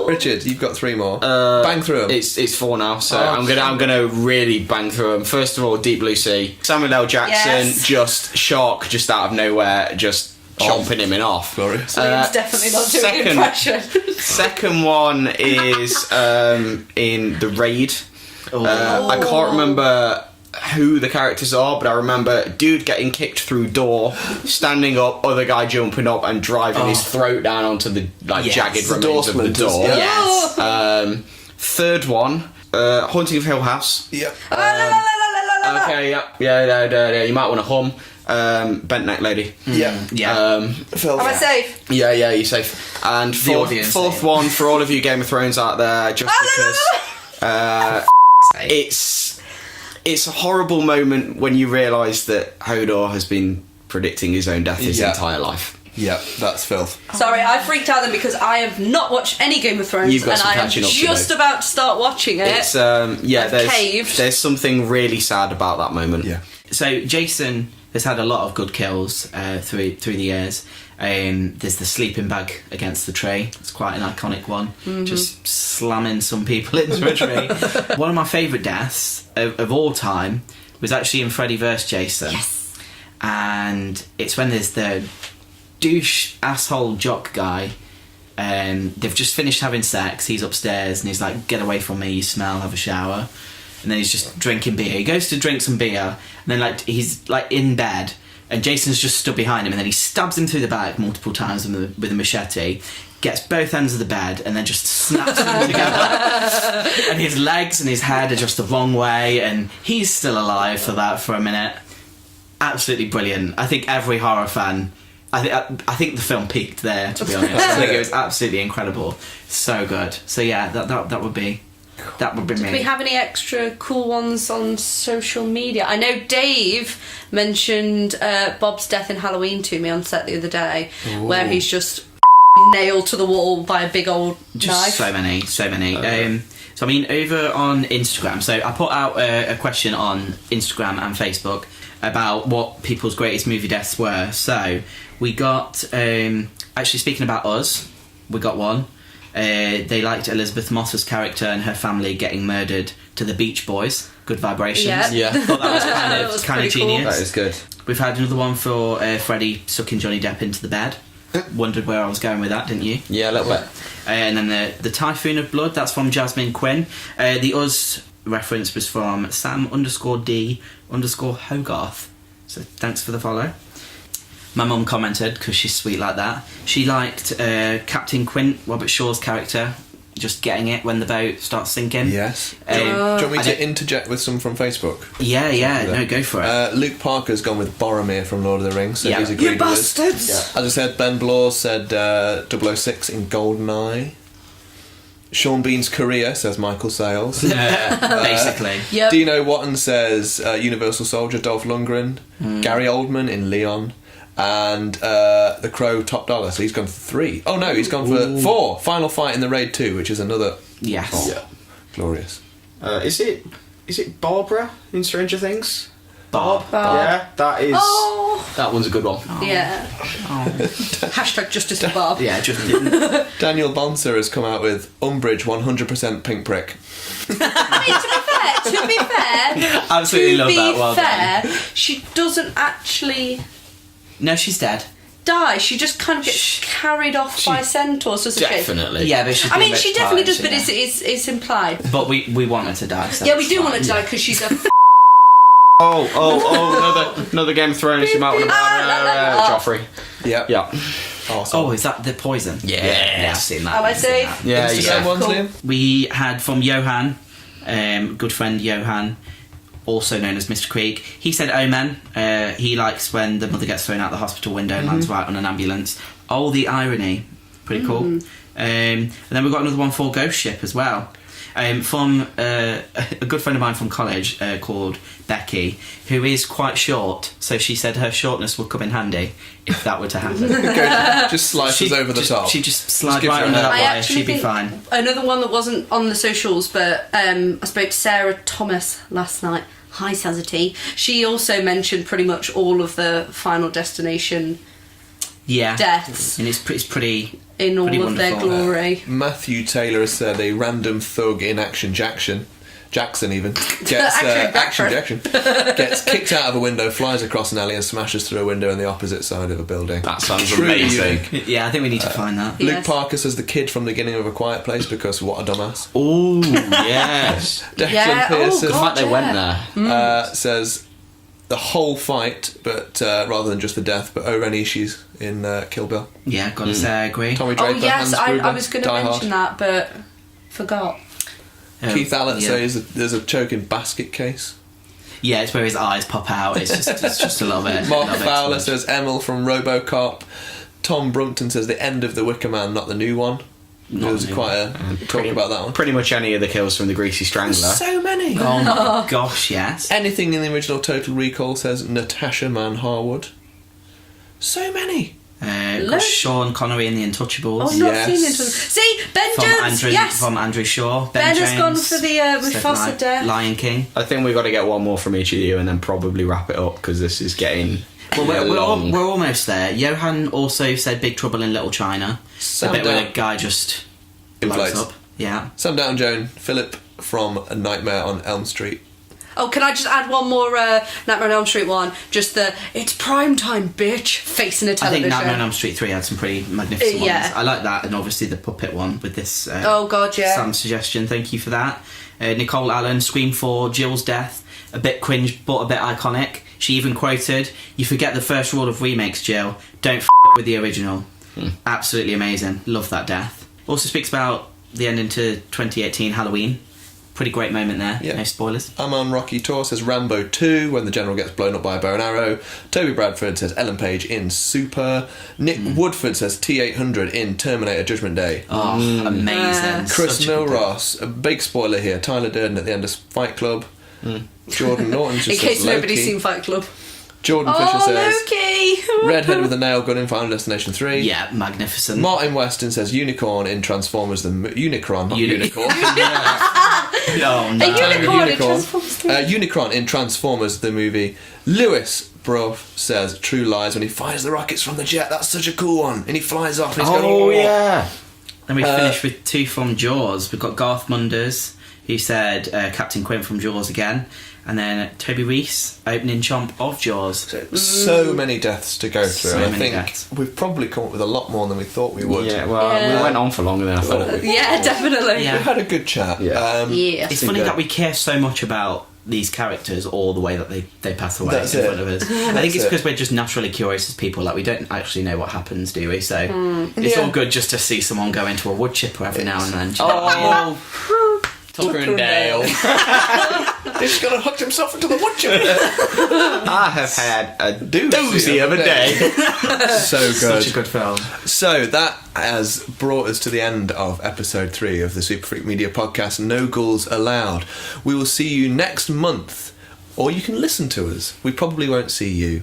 Richard, you've got 3 more. Bang through them. It's 4 now, so I'm gonna really bang through them. First of all, Deep Blue Sea. Samuel L. Jackson, just shark, just out of nowhere, just chomping him in half. Glorious. Liam's definitely not doing an impression. Second one is in The Raid. I can't remember who the characters are, but I remember dude getting kicked through door, standing up, other guy jumping up and driving his throat down onto the jagged remains of the door. Yeah. Yes. Third one, Haunting of Hill House. Yep. Okay, yeah, you might want to hum. Bent Neck Lady. Yeah. Am I safe? Yeah, you're safe. And fourth one for all of you Game of Thrones out there, just because it's a horrible moment when you realise that Hodor has been predicting his own death his entire life. Yep, that's filth. Sorry, I freaked out then because I have not watched any Game of Thrones. You've got some and I am catching up to just do. About to start watching it. It's caved. there's something really sad about that moment. Yeah. So Jason has had a lot of good kills through the years. There's the sleeping bag against the tree. It's quite an iconic one. Mm-hmm. Just slamming some people into a tree. One of my favourite deaths of all time was actually in Freddy vs. Jason. Yes. And it's when there's the douche asshole jock guy. They've just finished having sex. He's upstairs and he's like, "Get away from me, you smell, have a shower." And then he's just drinking beer. He goes to drink some beer, and then he's in bed, and Jason's just stood behind him, and then he stabs him through the back multiple times with a machete, gets both ends of the bed, and then just snaps them together. And his legs and his head are just the wrong way, and he's still alive for a minute. Absolutely brilliant. I think every horror fan. I think the film peaked there, to be honest. I think it was absolutely incredible. So good. So yeah, that would be. That would be me. Do we have any extra cool ones on social media? I know Dave mentioned Bob's death in Halloween to me on set the other day, where he's just nailed to the wall by a big old knife. So many. So I mean, over on Instagram, so I put out a question on Instagram and Facebook about what people's greatest movie deaths were. So we got, actually speaking about us, we got one. They liked Elizabeth Moss's character and her family getting murdered to the Beach Boys. Good vibrations. Yeah. Thought that was kind of genius. Cool. That is good. We've had another one for Freddie sucking Johnny Depp into the bed. Wondered where I was going with that, didn't you? Yeah, a little bit. And then the Typhoon of Blood, that's from Jasmine Quinn. The Us reference was from Sam_D_Hogarth. So thanks for the follow. My mum commented, because she's sweet like that, she liked Captain Quint, Robert Shaw's character, just getting it when the boat starts sinking. Yes. Do you want me to interject with some from Facebook? Yeah, no, go for it. Luke Parker's gone with Boromir from Lord of the Rings, so Yeah. he's agreed You with us. bastards! Yeah. As I said, Ben Blore said 006 in GoldenEye. Sean Bean's Korea, says Michael Sales. Basically. Yep. Dino Watton says Universal Soldier, Dolph Lundgren. Gary Oldman in Leon. And The Crow, Top Dollar. So he's gone for 3. Oh no, he's gone for 4. Final Fight in the Raid 2, which is another. Yes. Yeah. Glorious. Is it Barbara in Stranger Things? Bob. Yeah, that is. Oh. That one's a good one. Yeah. Hashtag justice for Bob. Yeah, just didn't. Daniel Bonser has come out with Umbridge 100% pink prick. I mean, to be fair, Absolutely love that one. she doesn't actually. No, she's dead. die. She just kind of gets carried off by centaurs, doesn't she? Definitely. Yeah, but she's I mean, been she definitely does, victimised, but it's implied. But we want her to die. So Yeah, we it's do want her fine. to die because she's a another Game of Thrones. You might want to Joffrey. Yep. Yeah. Awesome. Oh, is that the poison? Yes. I've seen that. Am I I've seen safe? that. Yeah, Instagram ones, Cool. Liam? We had from Johan, good friend Johan, also known as Mr. Krieg. He said Omen. He likes when the mother gets thrown out the hospital window and lands right on an ambulance. Oh, the irony. Pretty cool. And then we've got another one for Ghost Ship as well. From a good friend of mine from college called Becky, who is quite short, so she said her shortness would come in handy if that were to happen. Just slices over the top. She'd just slide gives right her under a- that I wire, actually she'd be think fine. another one that wasn't on the socials, but I spoke to Sarah Thomas last night. Hi, Sazity. She also mentioned pretty much all of the Final Destination Yeah. deaths And it's pretty in all pretty of their wonderful. glory. Matthew Taylor has said a random thug in Action Jackson even gets Action Jackson gets kicked out of a window, flies across an alley and smashes through a window on the opposite side of a building. That sounds Truly amazing. unique. Yeah, I think we need to find that. Luke Yes. Parker says the kid from the beginning of A Quiet Place because what a dumbass. Oh, yes. Declan Yeah, oh, Pearson The God. fact they went there. says the whole fight, but rather than just the death, but Orenishi's in Kill Bill. Yeah, gotta say I agree. Tommy Oh Draper, yes, Hans I Gruber, was going to Die Hard. mention that, but forgot. Keith Allett yeah. says that there's a choking basket case. Yeah, it's where his eyes pop out. It's just a little bit. Mark a little bit Fowler too much. says Emil from RoboCop. Tom Brumpton says the end of The Wicker Man, not the new one. Not There's the new quite a talk about that one. Pretty much any of the kills from the Greasy Strangler. So many. Oh my gosh, yes. Anything in the original Total Recall says Natasha Mann Harwood. So many. Got Look. Sean Connery in The Untouchables. Oh, not Yes. seen it. See, Ben From Jones. Yes, Andrew Shaw. Ben has Jones gone for the said Mufasa death. Lion King. I think we've got to get one more from each of you and then probably wrap it up because this is getting Well, we're long. almost there. Johan also said Big Trouble in Little China. Sam the bit where Down. the guy just blows Inflates. up. Yeah. Sam Down Joan, Philip from A Nightmare on Elm Street. Oh, can I just add one more Nightmare on Elm Street one? Just the it's prime time, bitch, facing a I television. think Nightmare on Elm Street 3 had some pretty magnificent Yeah. ones. I like that, and obviously the puppet one with this. Oh, God, yeah. Sam's suggestion. Thank you for that. Nicole Allen, Scream 4, Jill's death. A bit cringe, but a bit iconic. She even quoted, "You forget the first rule of remakes, Jill. Don't with the original." Absolutely amazing. Love that death. Also speaks about the ending to 2018 Halloween. Pretty great moment there. Yeah. No spoilers. I'm on Rocky Tor says Rambo 2 when the general gets blown up by a bow and arrow. Toby Bradford says Ellen Page in Super. Nick Woodford says T-800 in Terminator Judgment Day. Oh, amazing. Chris Such a good Milross, a big spoiler here. Tyler Durden at the end of Fight Club. Jordan Norton just In case says nobody's Loki. seen Fight Club. Jordan Fisher Oh, says Loki! Redhead with a nail gun in Final Destination 3. Yeah, magnificent. Martin Weston says Unicorn in Transformers the Unicron, not Unicorn. Oh, A no. unicorn in Transformers. Unicron in Transformers the movie. Lewis Bruff says True Lies when he fires the rockets from the jet. That's such a cool one. And he flies off and he's going, Oh, yeah. Then we finished with two from Jaws. We've got Garth Munders, who said Captain Quinn from Jaws again. And then Toby Reese, opening chomp of Jaws. So many deaths to go through. So and I many think deaths. we've probably come up with a lot more than we thought we would. Yeah, well, we went on for longer than I thought. Yeah, definitely. Yeah. We had a good chat. Yeah. Yeah. It's funny that we care so much about these characters all the way that they pass away That's in it. front of us. I think That's it's it. because we're just naturally curious as people. Like, we don't actually know what happens, do we? So it's Yeah. all good just to see someone go into a wood chipper every now and then. Oh, Tucker and Dale. He's going to hook himself into the wood chipper. I have had a doozy of a day. So good. Such a good film. So that has brought us to the end of episode 3 of the Super Freak Media podcast, No Ghouls Allowed. We will see you next month, or you can listen to us. We probably won't see you.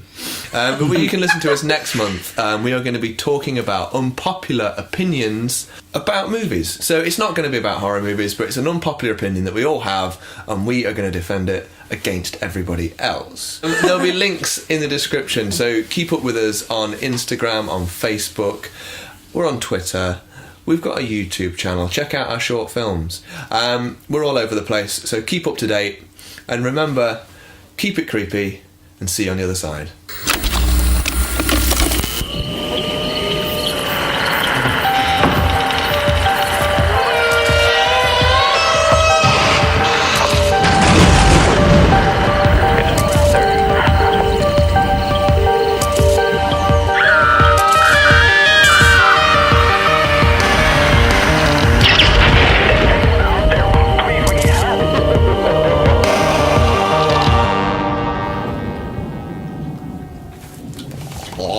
But you can listen to us next month. We are going to be talking about unpopular opinions about movies. So it's not going to be about horror movies, but it's an unpopular opinion that we all have, and we are going to defend it against everybody else. There'll be links in the description, so keep up with us on Instagram, on Facebook. We're on Twitter. We've got a YouTube channel. Check out our short films. We're all over the place, so keep up to date. And remember, keep it creepy, and see you on the other side.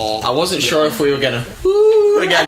I wasn't sure if we were gonna woo again.